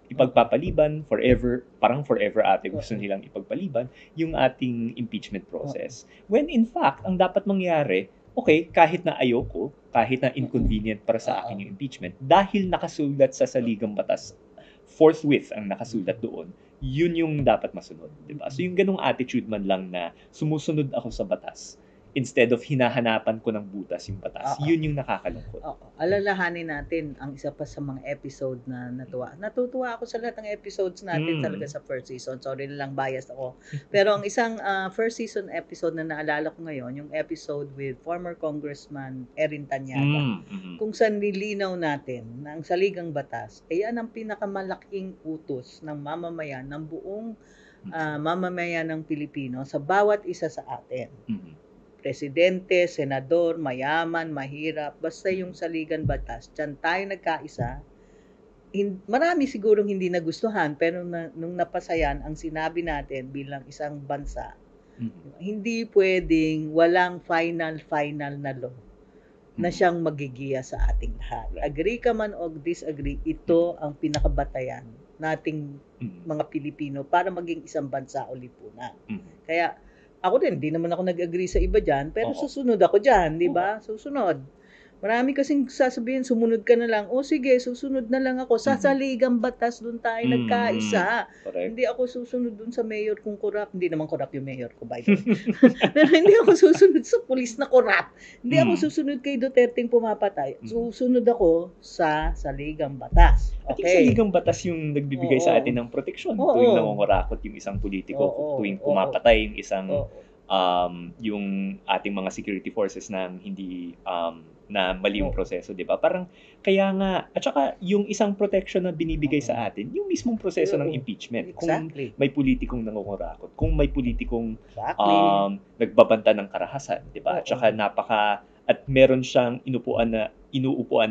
ipagpapaliban forever, parang forever ate gusto nilang ipagpaliban yung ating impeachment process. When in fact, ang dapat mangyari, okay, kahit na ayoko, kahit na inconvenient para sa akin yung impeachment, dahil nakasulat sa saligang batas, forthwith ang nakasulat doon, yun yung dapat masunod, di ba? So yung ganung attitude man lang na sumusunod ako sa batas, instead of hinahanapan ko ng butas yung batas, yun yung nakakalungkot. Alalahanin natin ang isa pa sa mga episode na natutuwa ako sa lahat ng episodes natin talaga sa first season. Sorry lang, biased ako. Pero ang isang first season episode na naalala ko ngayon, yung episode with former Congressman Erin Tanyada, kung saan nilinaw natin na ang saligang batas ay yan ang pinakamalaking utos ng mamamayan, ng buong mamamayan ng Pilipino sa bawat isa sa atin. Presidente, senador, mayaman, mahirap, basta yung saligan batas, dyan tayo nagkaisa. Marami sigurong hindi nagustuhan, pero nung napasayan, ang sinabi natin bilang isang bansa, hindi pwedeng walang final na law na siyang magigiya sa ating lahat. Agree ka man o disagree, ito ang pinakabatayan nating mga Pilipino para maging isang bansa o lipunan. Kaya, ako din, hindi naman ako nag-agree sa iba dyan, pero susunod ako dyan, di ba? Susunod. Marami kasing sasabihin, sumunod ka na lang. O sige, susunod na lang ako. Sa saligang batas, doon tayo nagkaisa. Hindi ako susunod doon sa mayor kung corrupt. Hindi naman corrupt yung mayor ko, by the way. Pero hindi ako susunod sa pulis na corrupt. Hindi ako susunod kay Duterte pumapatay. Susunod ako sa saligang batas. Okay. At yung saligang batas yung nagbibigay sa atin ng proteksyon tuwing nangungurakot yung isang politiko, tuwing pumapatay yung isang yung ating mga security forces na hindi na mali yung proseso, di ba? Parang, kaya nga, at saka yung isang protection na binibigay sa atin, yung mismong proseso ng impeachment. Exactly. Kung may politikong nangungurakot, kung may politikong nagbabanta ng karahasan, di ba? At saka at meron siyang inuupuan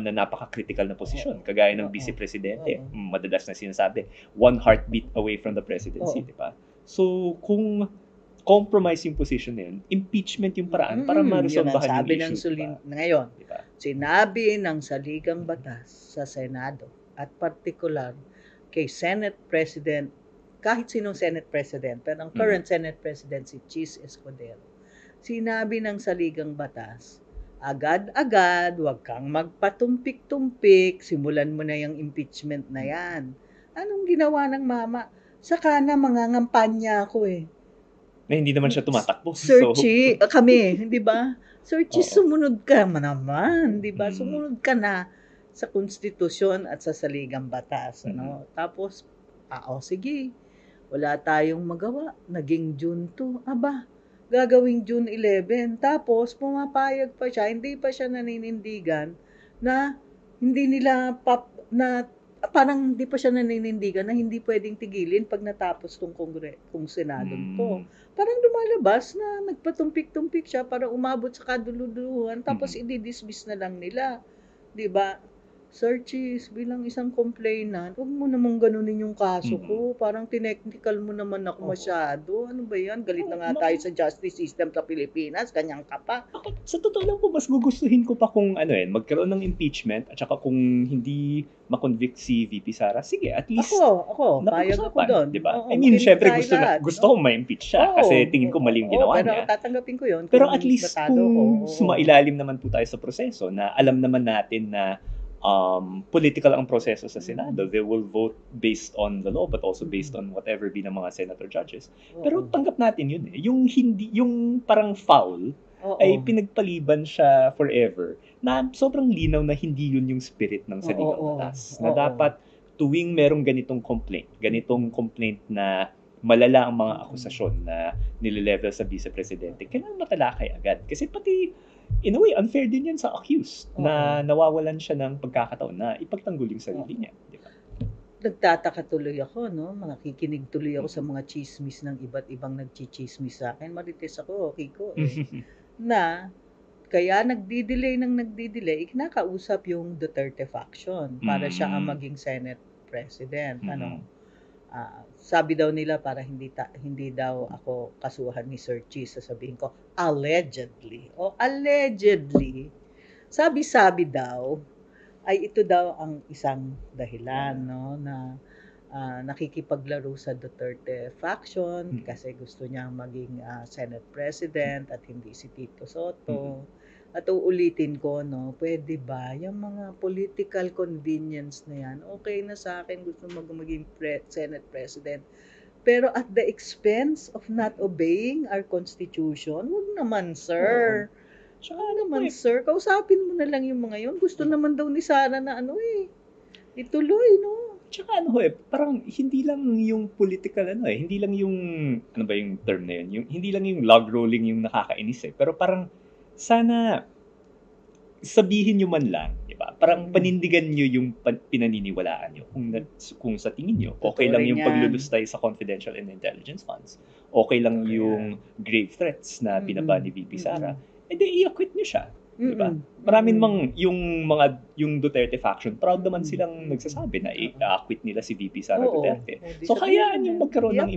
na napaka-critical na posisyon, kagaya ng vice-presidente. Madalas na sinasabi, one heartbeat away from the presidency, di ba? So, kung compromise yung position na yun, impeachment yung paraan para ma-resolvahan yung issue. Ngayon, diba? Sinabi ng saligang batas sa Senado at particular kay Senate President, kahit sinong Senate President, pero ang current Senate President si Chis Escudero, sinabi ng saligang batas, agad-agad, huwag kang magpatumpik-tumpik, simulan mo na yung impeachment na yan. Anong ginawa ng saka na mangangampanya ako na hindi naman siya tumatakbo. Sir Chi, kami, di ba? Sir Chi, sumunod ka naman, di ba? Sumunod ka na sa konstitusyon at sa saligang batas. Ano? Tapos, sige, wala tayong magawa. Naging June 2. Gagawing June 11. Tapos, pumapayag pa siya, hindi pa siya naninindigan na hindi nila parang hindi pa siya naninindigan na hindi pwedeng tigilin pag natapos tong senadong to. Parang lumalabas na nagpatumpik-tumpik siya para umabot sa kadululuhan tapos i-dismiss na lang nila. 'Di ba? Sir Chis, bilang isang complainant, huwag mo namang ganunin yung kaso ko. Parang tinechnical mo naman ako masyado. Ano ba yan? Galit na nga tayo sa justice system sa Pilipinas. Kanyang ka pa. Sa totoo lang po, mas gugustuhin ko pa kung magkaroon ng impeachment at saka kung hindi makonvict si VP Sara. Sige, at least Ako, payag ako doon. Diba? I mean, syempre gusto kong ma-impeach siya kasi tingin ko mali yung ginawa niya. Pero tatanggapin ko yun. Pero at least kung sumailalim naman po tayo sa proseso na alam naman natin na political ang proseso sa Senado. They will vote based on the law but also based on whatever be ng mga senator judges. Pero tanggap natin yun yung parang foul ay pinagpaliban siya forever na sobrang linaw na hindi yun yung spirit ng saligang batas. Na dapat tuwing merong ganitong complaint na malala ang mga akusasyon na nililevel sa vice-presidente, kailangan matalakay agad. Kasi pati in a way, unfair din yan sa accused na nawawalan siya ng pagkakataon na ipagtanggol yung sarili niya. Di ba? Nagtataka tuloy ako, no? Nakikinig tuloy ako sa mga chismis ng iba't ibang nagchichismis sa akin. Marites ako, Kiko, na kaya nagdi-delay, kinakausap yung Duterte faction para siya ang maging Senate President. Sabi daw nila para hindi daw ako kasuhan ni Sir Cheese, sasabihin ko, allegedly. O allegedly, sabi-sabi daw, ay ito daw ang isang dahilan, no, na nakikipaglaro sa Duterte faction kasi gusto niya maging Senate President at hindi si Tito Soto. At uulitin ko, no, pwede ba yung mga political convenience na yan, okay na sa akin, gusto maging Senate President. Pero at the expense of not obeying our Constitution, wag naman, sir. Tsaka naman, sir, kausapin mo na lang yung mga yun. Gusto naman daw ni Sara na ituloy, no? Tsaka parang hindi lang yung political hindi lang yung, ano ba yung term na yun? Hindi lang yung log rolling yung nakakainis pero parang sana sabihin nyo man lang, di ba? Parang panindigan nyo yung pinaniniwalaan nyo. Kung sa tingin nyo, okay lang yung paglulustay sa confidential and intelligence funds. Okay lang yung grave threats na binaba ni VP Sara. And then i-acquit nyo siya. Diba? Maraming yung Duterte faction, proud naman silang nagsasabi na i-acquit nila si VP Sara Duterte. So hayaan yung magkaroon ng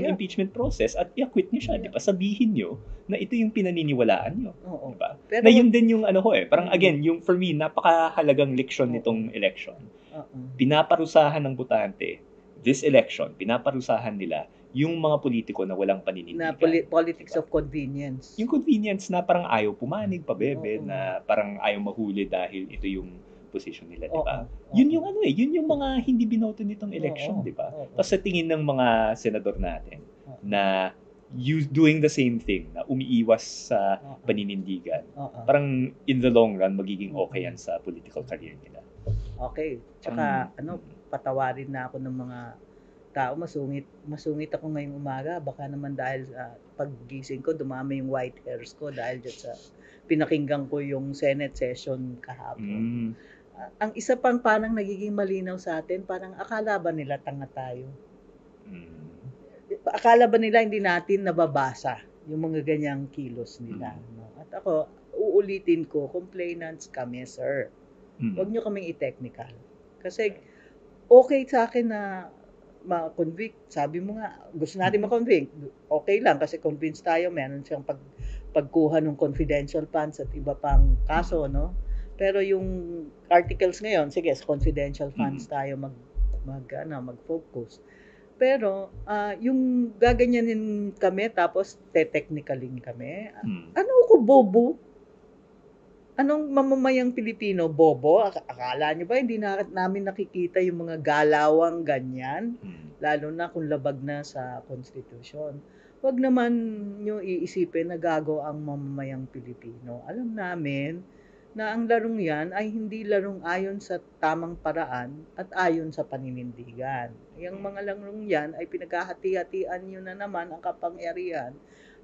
impeachment process at i-acquit niyo siya, di ba? Sabihin niyo na ito yung pinaniniwalaan niyo, di ba? Na yun din yung parang again, yung for me napakahalagang leksyon nitong election. Pinaparusahan ng botante this election, pinaparusahan nila yung mga politiko na walang paninindigan. Na politics of convenience. Yung convenience na parang ayaw pumanig, pabebe, na parang ayaw mahuli dahil ito yung position nila, di ba? Yun yung yun yung mga hindi binoto nitong election, di ba? Tapos sa tingin ng mga senador natin na doing the same thing, na umiiwas sa paninindigan, parang in the long run, magiging okay yan sa political career nila. Okay. Tsaka, patawarin na ako ng mga tao, masungit ako ngayong umaga, baka naman dahil paggising ko dumami yung white hairs ko dahil dyan sa pinakinggan ko yung Senate session kahapon. Ang isa pang parang nagiging malinaw sa atin, parang akala ba nila tanga tayo? Akala ba nila hindi natin nababasa yung mga ganyang kilos nila? No? At ako, uulitin ko, complainants kami, sir. Huwag nyo kaming i-technical. Kasi okay sa akin na ma-convict. Sabi mo nga, gusto natin ma-convict. Okay lang kasi convinced tayo, meron siyang pagkuha ng confidential funds at iba pang kaso, no? Pero yung articles ngayon, sige, confidential funds tayo mag-focus. Pero yung gaganyanin kami tapos te-technicalin kami. Ano ko bobo? Anong mamamayang Pilipino, bobo? Akala nyo ba hindi namin nakikita yung mga galawang ganyan? Lalo na kung labag na sa Constitution. Huwag naman nyo iisipin na gago ang mamamayang Pilipino. Alam namin na ang larong yan ay hindi larong ayon sa tamang paraan at ayon sa paninindigan. Yung mga larong yan ay pinaghahati-hatian nyo na naman ang kapangyarihan.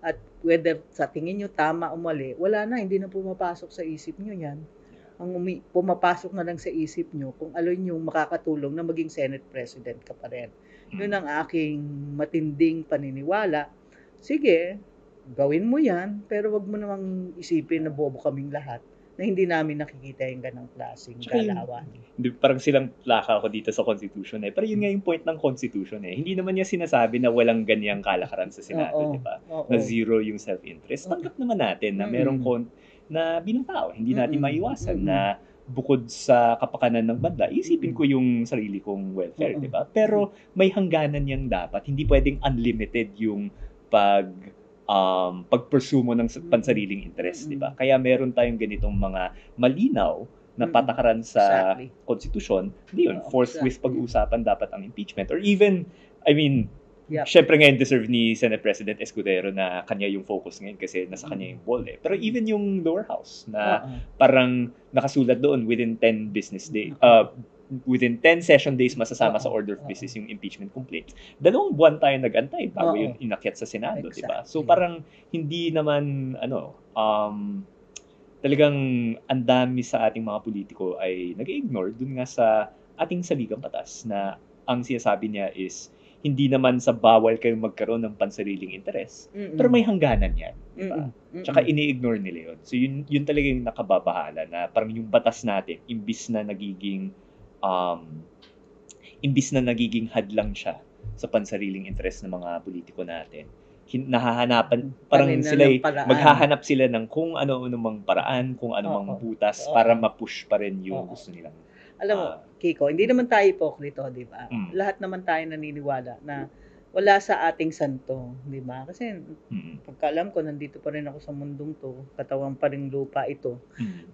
At whether sa tingin nyo tama o mali, wala na, hindi na pumapasok sa isip nyo yan. Ang pumapasok na lang sa isip nyo kung alin yung makakatulong na maging Senate President ka pa rin. Yun ang aking matinding paniniwala. Sige, gawin mo yan, pero wag mo namang isipin na bobo kaming lahat na hindi namin nakikita yung ganang klaseng galawan. Parang silang plaka ako dito sa Constitution Pero yun nga yung point ng Constitution Hindi naman niya sinasabi na walang ganyang kalakaran sa Senado, di ba? Na zero yung self-interest. Tanggap naman natin na merong na bilang tao, hindi natin maiwasan na bukod sa kapakanan ng banda, isipin ko yung sarili kong welfare, di ba? Pero may hangganan yang dapat. Hindi pwedeng unlimited yung pag-pursue mo ng pansariling interest, di ba? Kaya meron tayong ganitong mga malinaw na patakaran sa konstitusyon. Hindi yun, forthwith pag-usapan dapat ang impeachment. Or even, syempre ngayon deserve ni Senate President Escudero na kanya yung focus ngayon kasi nasa kanya yung ball Pero even yung lower house na parang nakasulat doon within 10 business days, within 10 session days masasama sa order of business yung impeachment complaint. 2 buwan tayo nag-antay bago yun inakyat sa Senado, di ba? So parang hindi naman talagang ang dami sa ating mga politiko ay nag-ignore dun nga sa ating saligang batas na ang sinasabi niya is hindi naman sa bawal kayong magkaroon ng pansariling interes, pero may hangganan yan, di ba? Tsaka ini-ignore nila yun. So yun talaga yung nakababahala na parang yung batas natin imbis na nagiging imbis na nagiging hadlang siya sa pansariling interest ng mga politiko natin, nahahanapan, parang sila maghahanap sila ng kung ano-anumang paraan, kung anumang butas para ma-push pa rin yung gusto nilang. Alam mo, Kiko, hindi naman tayo hipokrito, di ba? Lahat naman tayo naniniwala na wala sa ating santo, di ba? Kasi pagkaalam ko, nandito pa rin ako sa mundong to, katawan pa rin lupa ito.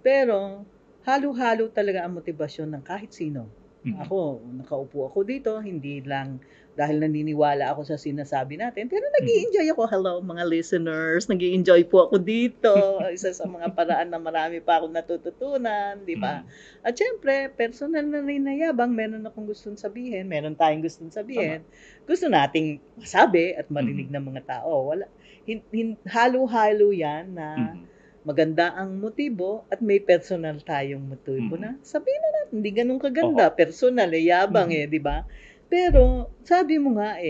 Pero halo-halo talaga ang motibasyon ng kahit sino. Ako, nakaupo ako dito, hindi lang dahil naniniwala ako sa sinasabi natin, pero nag-i-enjoy ako. Hello mga listeners, nag-i-enjoy po ako dito. Isa sa mga paraan na marami pa akong natututunan, di ba? At syempre, personal na rin na yabang, meron akong gustong sabihin, meron tayong gustong sabihin. Gusto nating masabi at marinig ng mga tao. Halo-halo yan na maganda ang motibo at may personal tayong motibo na sabihin na natin, hindi ganun kaganda, personal, yabang di ba? Pero sabi mo nga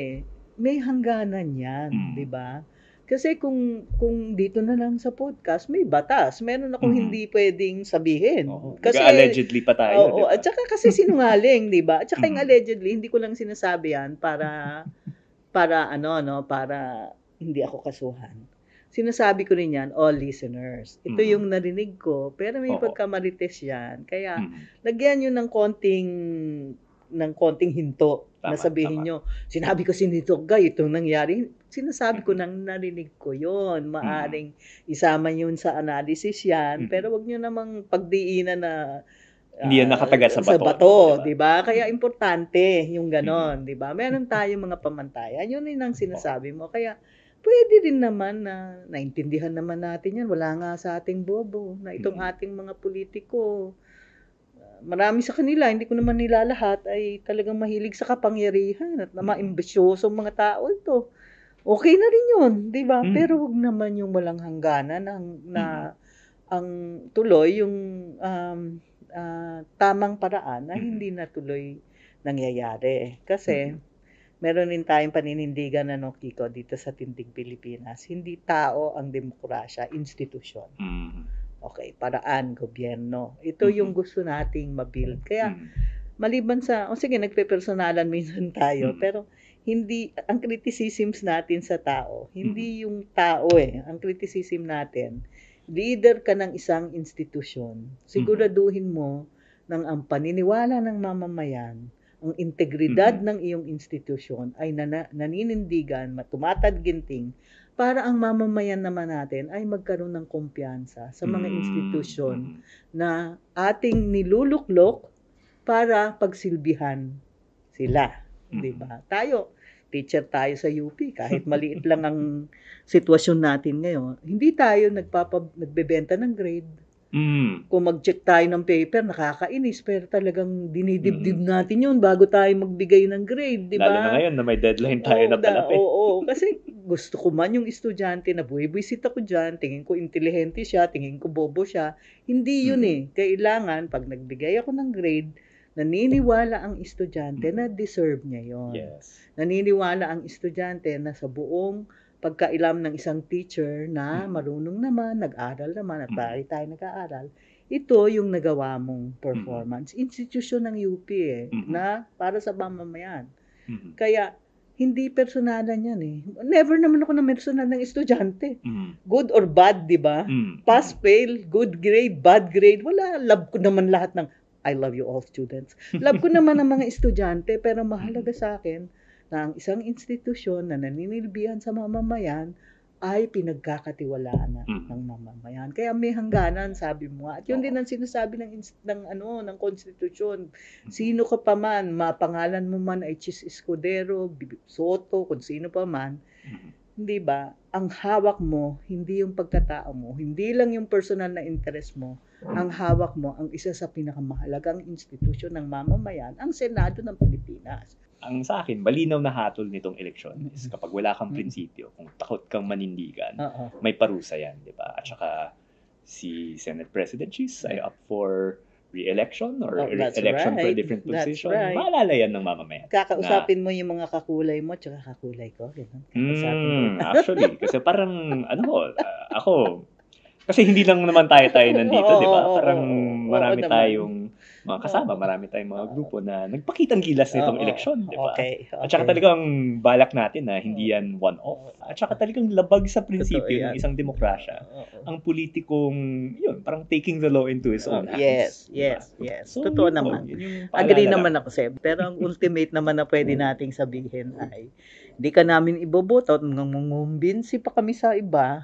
may hangganan yan, di ba? Kasi kung dito na lang sa podcast, may batas. Meron akong hindi pwedeng sabihin. Kasi allegedly pa tayo, diba? At saka kasi sinungaling, di ba? At saka yung allegedly, hindi ko lang sinasabi yan para hindi ako kasuhan. Sinasabi ko rin yan, all listeners. Ito yung narinig ko, pero may pagkamarites yan. Kaya, lagyan nyo ng konting hinto na sabihin nyo, sinabi ko si Nito Guy, itong nangyari, sinasabi ko nang narinig ko yon. Maaring isama yun sa analysis yan, pero wag nyo namang pagdiinan na hindi yan nakataga sa bato, diba? Kaya importante yung ganon, diba? Meron tayong mga pamantayan, yun din ang sinasabi mo. Kaya pwede din naman na naintindihan naman natin yan. Wala nga sa ating bobo na itong ating mga politiko. Marami sa kanila, hindi ko naman nila lahat, ay talagang mahilig sa kapangyarihan at na maimbisyosong mga tao ito. Okay na rin yun, di ba? Pero wag naman yung walang hangganan na ang tuloy, yung tamang paraan na hindi na tuloy nangyayari. Kasi meron din tayong paninindigan na Kiko dito sa Tindig Pilipinas. Hindi tao ang demokrasya, institusyon. Okay, paraan, gobyerno. Ito yung gusto nating mabuild. Kaya, maliban sa, sige, nagpe-personalan minsan tayo, pero hindi, ang criticisms natin sa tao, hindi yung tao ang criticism natin, leader ka ng isang institusyon, siguraduhin mo ng ang paniniwala ng mamamayan, ang integridad ng iyong institusyon ay naninindigan, tumatagginting, para ang mamamayan naman natin ay magkaroon ng kumpiyansa sa mga institusyon na ating niluluklok para pagsilbihan sila. Diba? Tayo, teacher tayo sa UP, kahit maliit lang ang sitwasyon natin ngayon, hindi tayo nagbebenta ng grade. Kung mag-check tayo ng paper, nakakainis, pero talagang dinidibdib natin yun bago tayo magbigay ng grade, di ba? Lalo na ngayon na may deadline tayo na palapit. Oo, kasi gusto ko man yung estudyante na buwisit ako dyan, tingin ko intelihente siya, tingin ko bobo siya. Hindi yun Kailangan, pag nagbigay ako ng grade, naniniwala ang estudyante na deserve niya yun. Yes. Naniniwala ang estudyante na sa buong pagkailam ng isang teacher na marunong naman, nag-aral naman, at bakit tayo nag-aaral, ito yung nagawa mong performance. Institusyon ng UP na para sa mamamayan. Kaya, hindi personalan yan Never naman ako na personal ng estudyante. Good or bad, di ba? Pass, fail, good grade, bad grade. Wala, love ko naman lahat ng, I love you all students. Love ko naman ang mga estudyante, pero mahalaga sa akin, na ang isang institusyon na naninilbihan sa mamamayan ay pinagkakatiwalaan ng mamamayan. Kaya may hangganan, sabi mo. At yun din ang sinasabi ng konstitusyon. Sino ka pa man, mapangalan mo man ay Chis Escudero, Soto, kung sino pa man, hindi ba? Ang hawak mo, hindi yung pagkatao mo, hindi lang yung personal na interest mo, ang hawak mo, ang isa sa pinakamahalagang institusyon ng mamamayan, ang Senado ng Pilipinas. Ang sa akin, malinaw na hatol nitong eleksyon is kapag wala kang prinsipyo, kung takot kang manindigan, may parusa yan, di ba? At saka si Senate President Chis ay up for re-election or election for a different position. Maalala yan ng mamamayan. Kakausapin mo yung mga kakulay mo at kakulay ko. Actually, kasi parang, ako, kasi hindi lang naman tayo nandito, di ba? Parang marami tayong mga kasama, marami tayong mga grupo na nagpakitang gilas nitong Oo. eleksyon, di ba? Okay, At saka okay. talagang balak natin na hindi yan one-off. At saka talagang labag sa prinsipyo Totoo ng yan. isang demokrasya. Oo. Ang politikong, yun, parang taking the law into his own hands. Yes, di ba? yes, yes. So, Totoo yun po, naman. yun yung Agree paalala naman lang. ako, Seb. Pero ang ultimate naman na pwede nating sabihin ay, di ka namin iboboto at ngumbinsi pa kami sa iba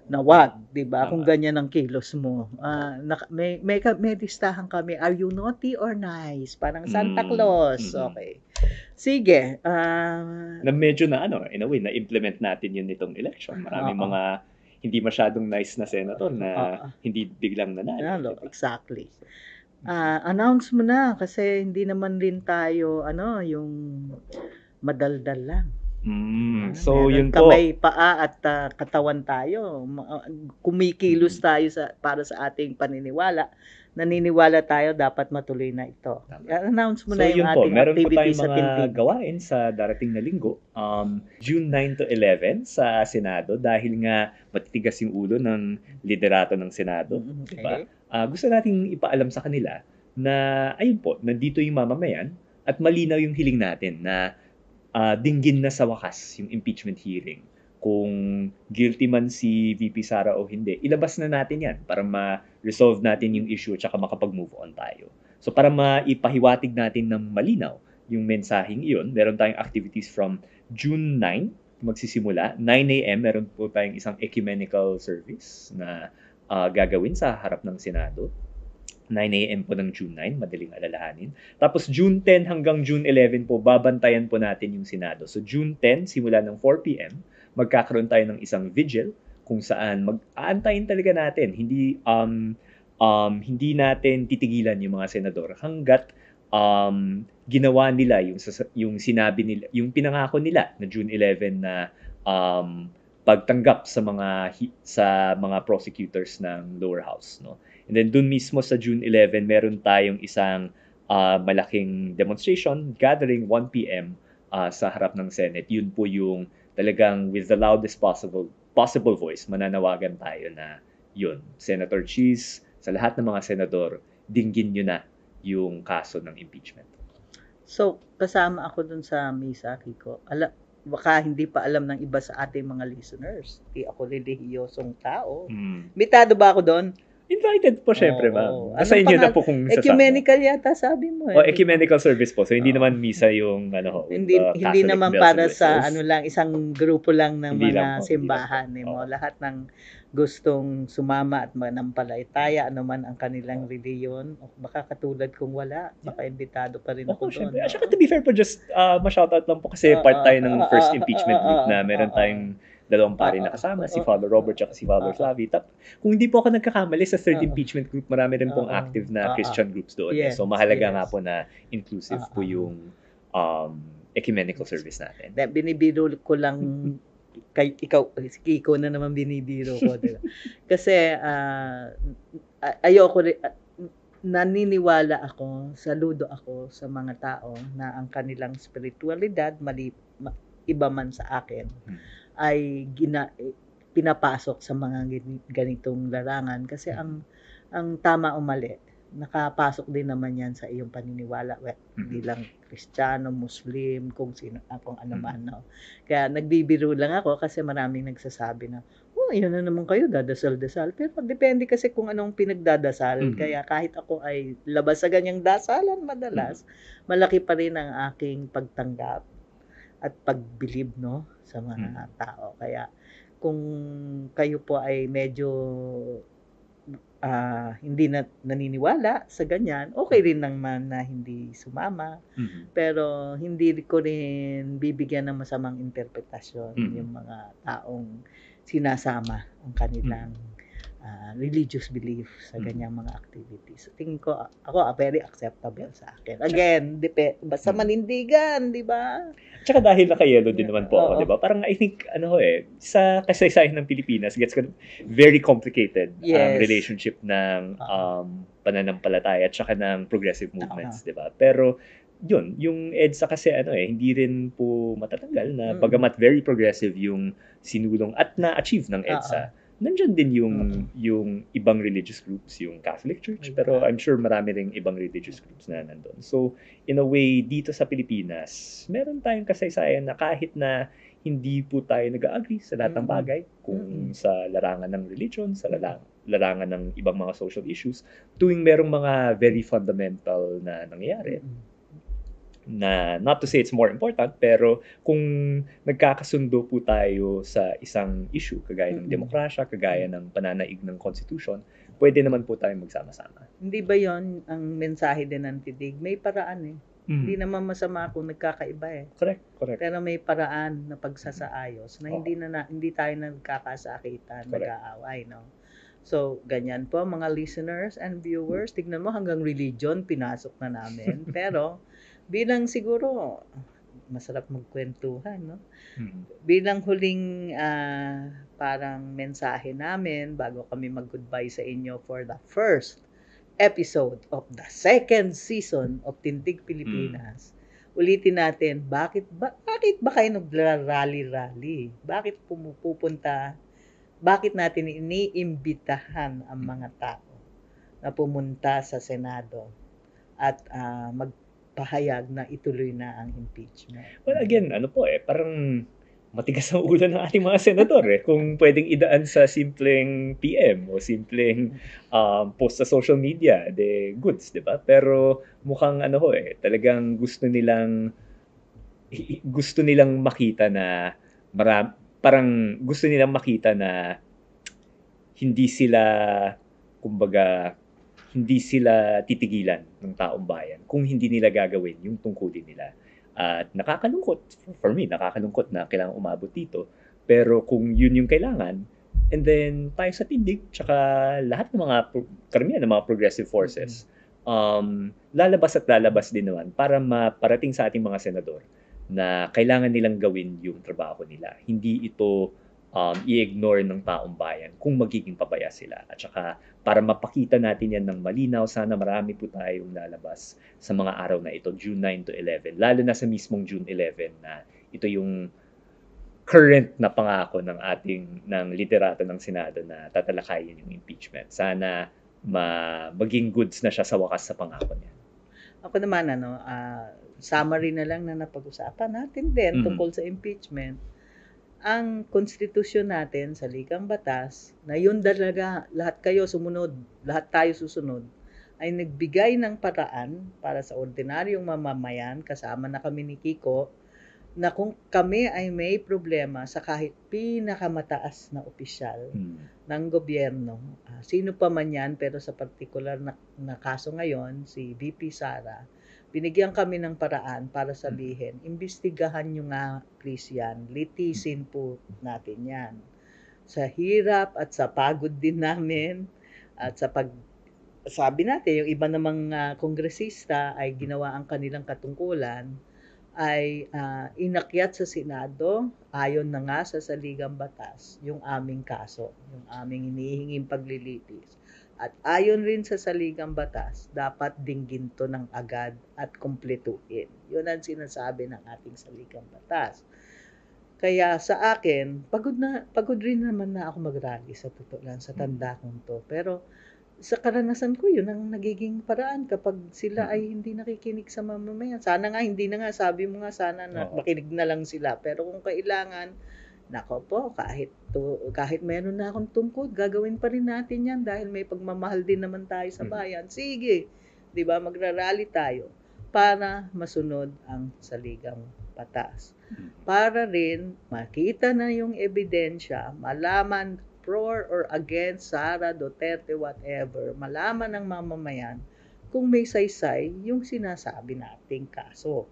na wag, di ba? Kung Tama. ganyan ang kilos mo. May listahan kami, are you naughty or nice? Parang Santa Claus. Okay. Sige. Na medyo na in a way, na-implement natin yun nitong election. Maraming Oo. mga hindi masyadong nice na senator na hindi biglang nanalo. Diba? Exactly. Announce mo na kasi hindi naman din tayo yung madaldal lang. So, Meron yun po. kamay, paa at katawan tayo. Kumikilos tayo para sa ating paniniwala. Naniniwala tayo dapat matuloy na ito. Announce mo So, na yung yun po. ating Meron po activities tayong sa mga Tintin. gawain sa darating na linggo. June 9 to 11 sa Senado dahil nga matitigas yung ulo ng liderato ng Senado. Diba? Gusto nating ipaalam sa kanila na ayun po, nandito yung mamamayan at malinaw yung hiling natin na dinggin na sa wakas yung impeachment hearing. Kung guilty man si VP Sara o hindi, ilabas na natin yan para ma-resolve natin yung issue at saka makapag-move on tayo. So para maipahiwatig natin ng malinaw yung mensaheng iyon, meron tayong activities from June 9, magsisimula. 9 a.m. meron po tayong isang ecumenical service na gagawin sa harap ng Senado. 9 a.m. po ng June 9, madaling alalahanin. Tapos June 10 hanggang June 11 po, babantayan po natin yung Senado. So June 10, simula ng 4 p.m., magkakaroon tayo ng isang vigil kung saan mag-aantayin talaga natin. Hindi natin titigilan yung mga senador hanggat ginawa nila yung sinabi nila, yung pinangako nila na June 11 na pagtanggap sa mga prosecutors ng lower house, no. And then dun mismo sa June 11 meron tayong isang malaking demonstration gathering 1 p.m. Sa harap ng Senate. Yun po yung talagang with the loudest possible voice mananawagan tayo na yun, Senator Cheese, sa lahat ng mga senador, dinggin nyo na yung kaso ng impeachment. So, kasama ako dun sa misa, Kiko. Baka hindi pa alam ng iba sa ating mga listeners. Di ako relihiyosong tao. Bitado ba ako doon? Invited po, syempre, ma'am. Nasa inyo na po kung sasama. Ecumenical yata, sabi mo. Ecumenical service po. So, hindi naman misa yung, hindi naman para sa, isang grupo lang ng mga simbahan. Lahat ng gustong sumama at manampalataya, anuman ang kanilang reliyon. Baka katulad kung wala, baka imbitado pa rin ako doon. At saka to be fair po, just ma-shoutout lang po kasi part tayo ng first impeachment group na meron tayong dalawang pari na kasama, si Father Robert at si Father Flavi. Kung hindi po ako nagkakamali sa third impeachment group, marami rin pong active na Christian groups doon. So mahalaga nga po na inclusive po yung ecumenical service natin. Binibiro ko lang ikaw, Kiko na naman binibiro ko. Diba? Kasi ayoko rin, naniniwala ako, saludo ako sa mga tao na ang kanilang spiritualidad, iba man sa akin, ay pinapasok sa mga ganitong larangan kasi ang tama o mali, nakapasok din naman yan sa iyong paniniwala, bilang Kristiyano, Muslim, kung ano man, no. Kaya nagbibiro lang ako kasi maraming nagsasabi na, yun na naman kayo, dadasal-dasal. Pero depende kasi kung anong pinagdadasal. Kaya kahit ako ay labas sa ganyang dasalan madalas, malaki pa rin ang aking pagtanggap at pagbilib, no, sa mga tao. Kaya kung kayo po ay medyo hindi na naniniwala sa ganyan, okay rin naman na hindi sumama. Pero hindi ko rin bibigyan ng masamang interpretasyon yung mga taong sinasama ang kanilang religious belief sa ganyang mga activities. Tingin ko, ako very acceptable sa akin. Again, basta manindigan, di ba? Tsaka dahil naka-yellow din naman po ako, di ba? Parang I think, sa kasaysayan ng Pilipinas, gets very complicated relationship ng pananampalataya at saka ng progressive movements, di ba? Pero, yun, yung EDSA kasi hindi rin po matatanggal na bagamat very progressive yung sinulong at na-achieve ng EDSA. nandyan din yung ibang religious groups, yung Catholic Church, pero I'm sure marami ring ibang religious groups na nandun. So, in a way, dito sa Pilipinas, meron tayong kasaysayan na kahit na hindi po tayo nag-agree sa lahat ng bagay, kung sa larangan ng religion, sa larangan ng ibang mga social issues, tuwing merong mga very fundamental na nangyayari, na not to say it's more important, pero kung nagkakasundo po tayo sa isang issue, kagaya ng demokrasya, kagaya ng pananaig ng constitution, pwede naman po tayo magsama-sama. Hindi ba yon ang mensahe din ng tidig? May paraan eh. Hindi naman masama kung nagkakaiba eh. Correct. Pero may paraan na pagsasaayos na hindi tayo nagkakasakitan, nag-aaway, no? So, ganyan po mga listeners and viewers. Tignan mo hanggang religion pinasok na namin. Pero bilang siguro masarap magkwentuhan, no? Bilang huling parang mensahe namin bago kami mag-goodbye sa inyo for the first episode of the second season of Tindig Pilipinas. Ulitin natin, bakit ba kayo nagrarally-rally? Bakit pumupunta? Bakit natin iniimbitahan ang mga tao na pumunta sa Senado at magpahayag na ituloy na ang impeachment? Well, again, parang matigas ang ulo ng ating mga senador kung pwedeng idaan sa simpleng PM o simpleng post sa social media, goods, di ba? Pero mukhang talagang gusto nilang makita na parang gusto nilang makita na hindi sila titigilan ng taong bayan kung hindi nila gagawin yung tungkulin nila. At nakakalungkot, for me, nakakalungkot na kailangan umabot dito. Pero kung yun yung kailangan, and then tayo sa tindig, tsaka lahat ng karamihan ng mga progressive forces, lalabas din naman para maparating sa ating mga senador na kailangan nilang gawin yung trabaho nila. Hindi ito i-ignore ng taong bayan kung magiging pabaya sila. At saka para mapakita natin yan ng malinaw, sana marami po tayong lalabas sa mga araw na ito, June 9 to 11. Lalo na sa mismong June 11 na ito yung current na pangako ng liderato ng Senado na tatalakayin yung impeachment. Sana maging goods na siya sa wakas sa pangako niya. Ako naman, summary na lang na napag-usapan natin din tungkol sa impeachment. Ang konstitusyon natin sa Ligang Batas, na yun talaga, lahat tayo susunod, ay nagbigay ng paraan para sa ordinaryong mamamayan, kasama na kami ni Kiko, na kung kami ay may problema sa kahit pinakamataas na opisyal ng gobyerno, sino pa man yan, pero sa particular na kaso ngayon, si VP Sara, binigyan kami ng paraan para sabihin, imbestigahan nyo nga, please yan, litisin po natin yan. Sa hirap at sa pagod din namin, at sabi natin, yung iba namang kongresista ay ginawa ang kanilang katungkulan, ay inakyat sa Senado, ayon na nga sa Saligang Batas, yung aming kaso, yung aming hinihinging paglilitis. At ayon rin sa Saligang Batas, dapat dinggin to ng agad at kumpletuhin. Yun ang sinasabi ng ating Saligang Batas. Kaya sa akin, pagod rin naman na ako mag-rally sa totoo lang, sa tanda kong to. Pero sa karanasan ko, yun ang nagiging paraan kapag sila ay hindi nakikinig sa mamamayan. Sana nga, hindi na nga, sabi mo nga, sana na makinig na lang sila. Pero kung kailangan, nako po, kahit meron na akong tungkod, gagawin pa rin natin yan dahil may pagmamahal din naman tayo sa bayan. Sige, di ba, magrarally tayo para masunod ang Saligang Batas. Para rin makita na yung ebidensya, malaman pro or against Sara Duterte, whatever, malaman ng mamamayan kung may saysay yung sinasabi nating kaso.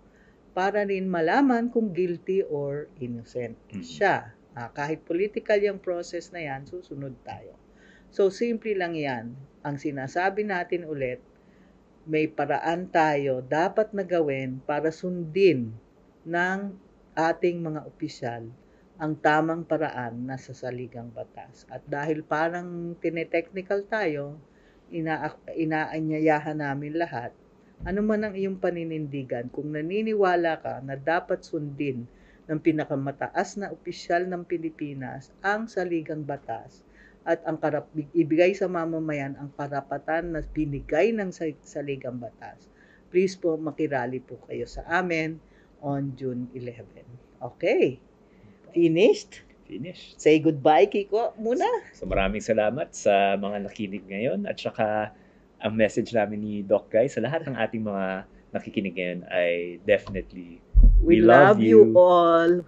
Para rin malaman kung guilty or innocent siya. Kahit political yung process na yan, susunod tayo. So, simple lang yan. Ang sinasabi natin ulit, may paraan tayo dapat na gawin para sundin ng ating mga opisyal ang tamang paraan na sa Saligang Batas. At dahil parang tinetechnical tayo, inaanyayahan namin lahat, ano man ang iyong paninindigan, kung naniniwala ka na dapat sundin ng pinakamataas na opisyal ng Pilipinas ang Saligang Batas, at ibigay sa mamamayan ang karapatan na binigay ng saligang batas. Please po makirally po kayo sa amin on June 11. Okay. Finished? Finished. Say goodbye, Kiko, muna. So maraming salamat sa mga nakikinig ngayon at saka ang message namin ni Doc Guy sa lahat ng ating mga nakikinig ngayon ay definitely we love you all.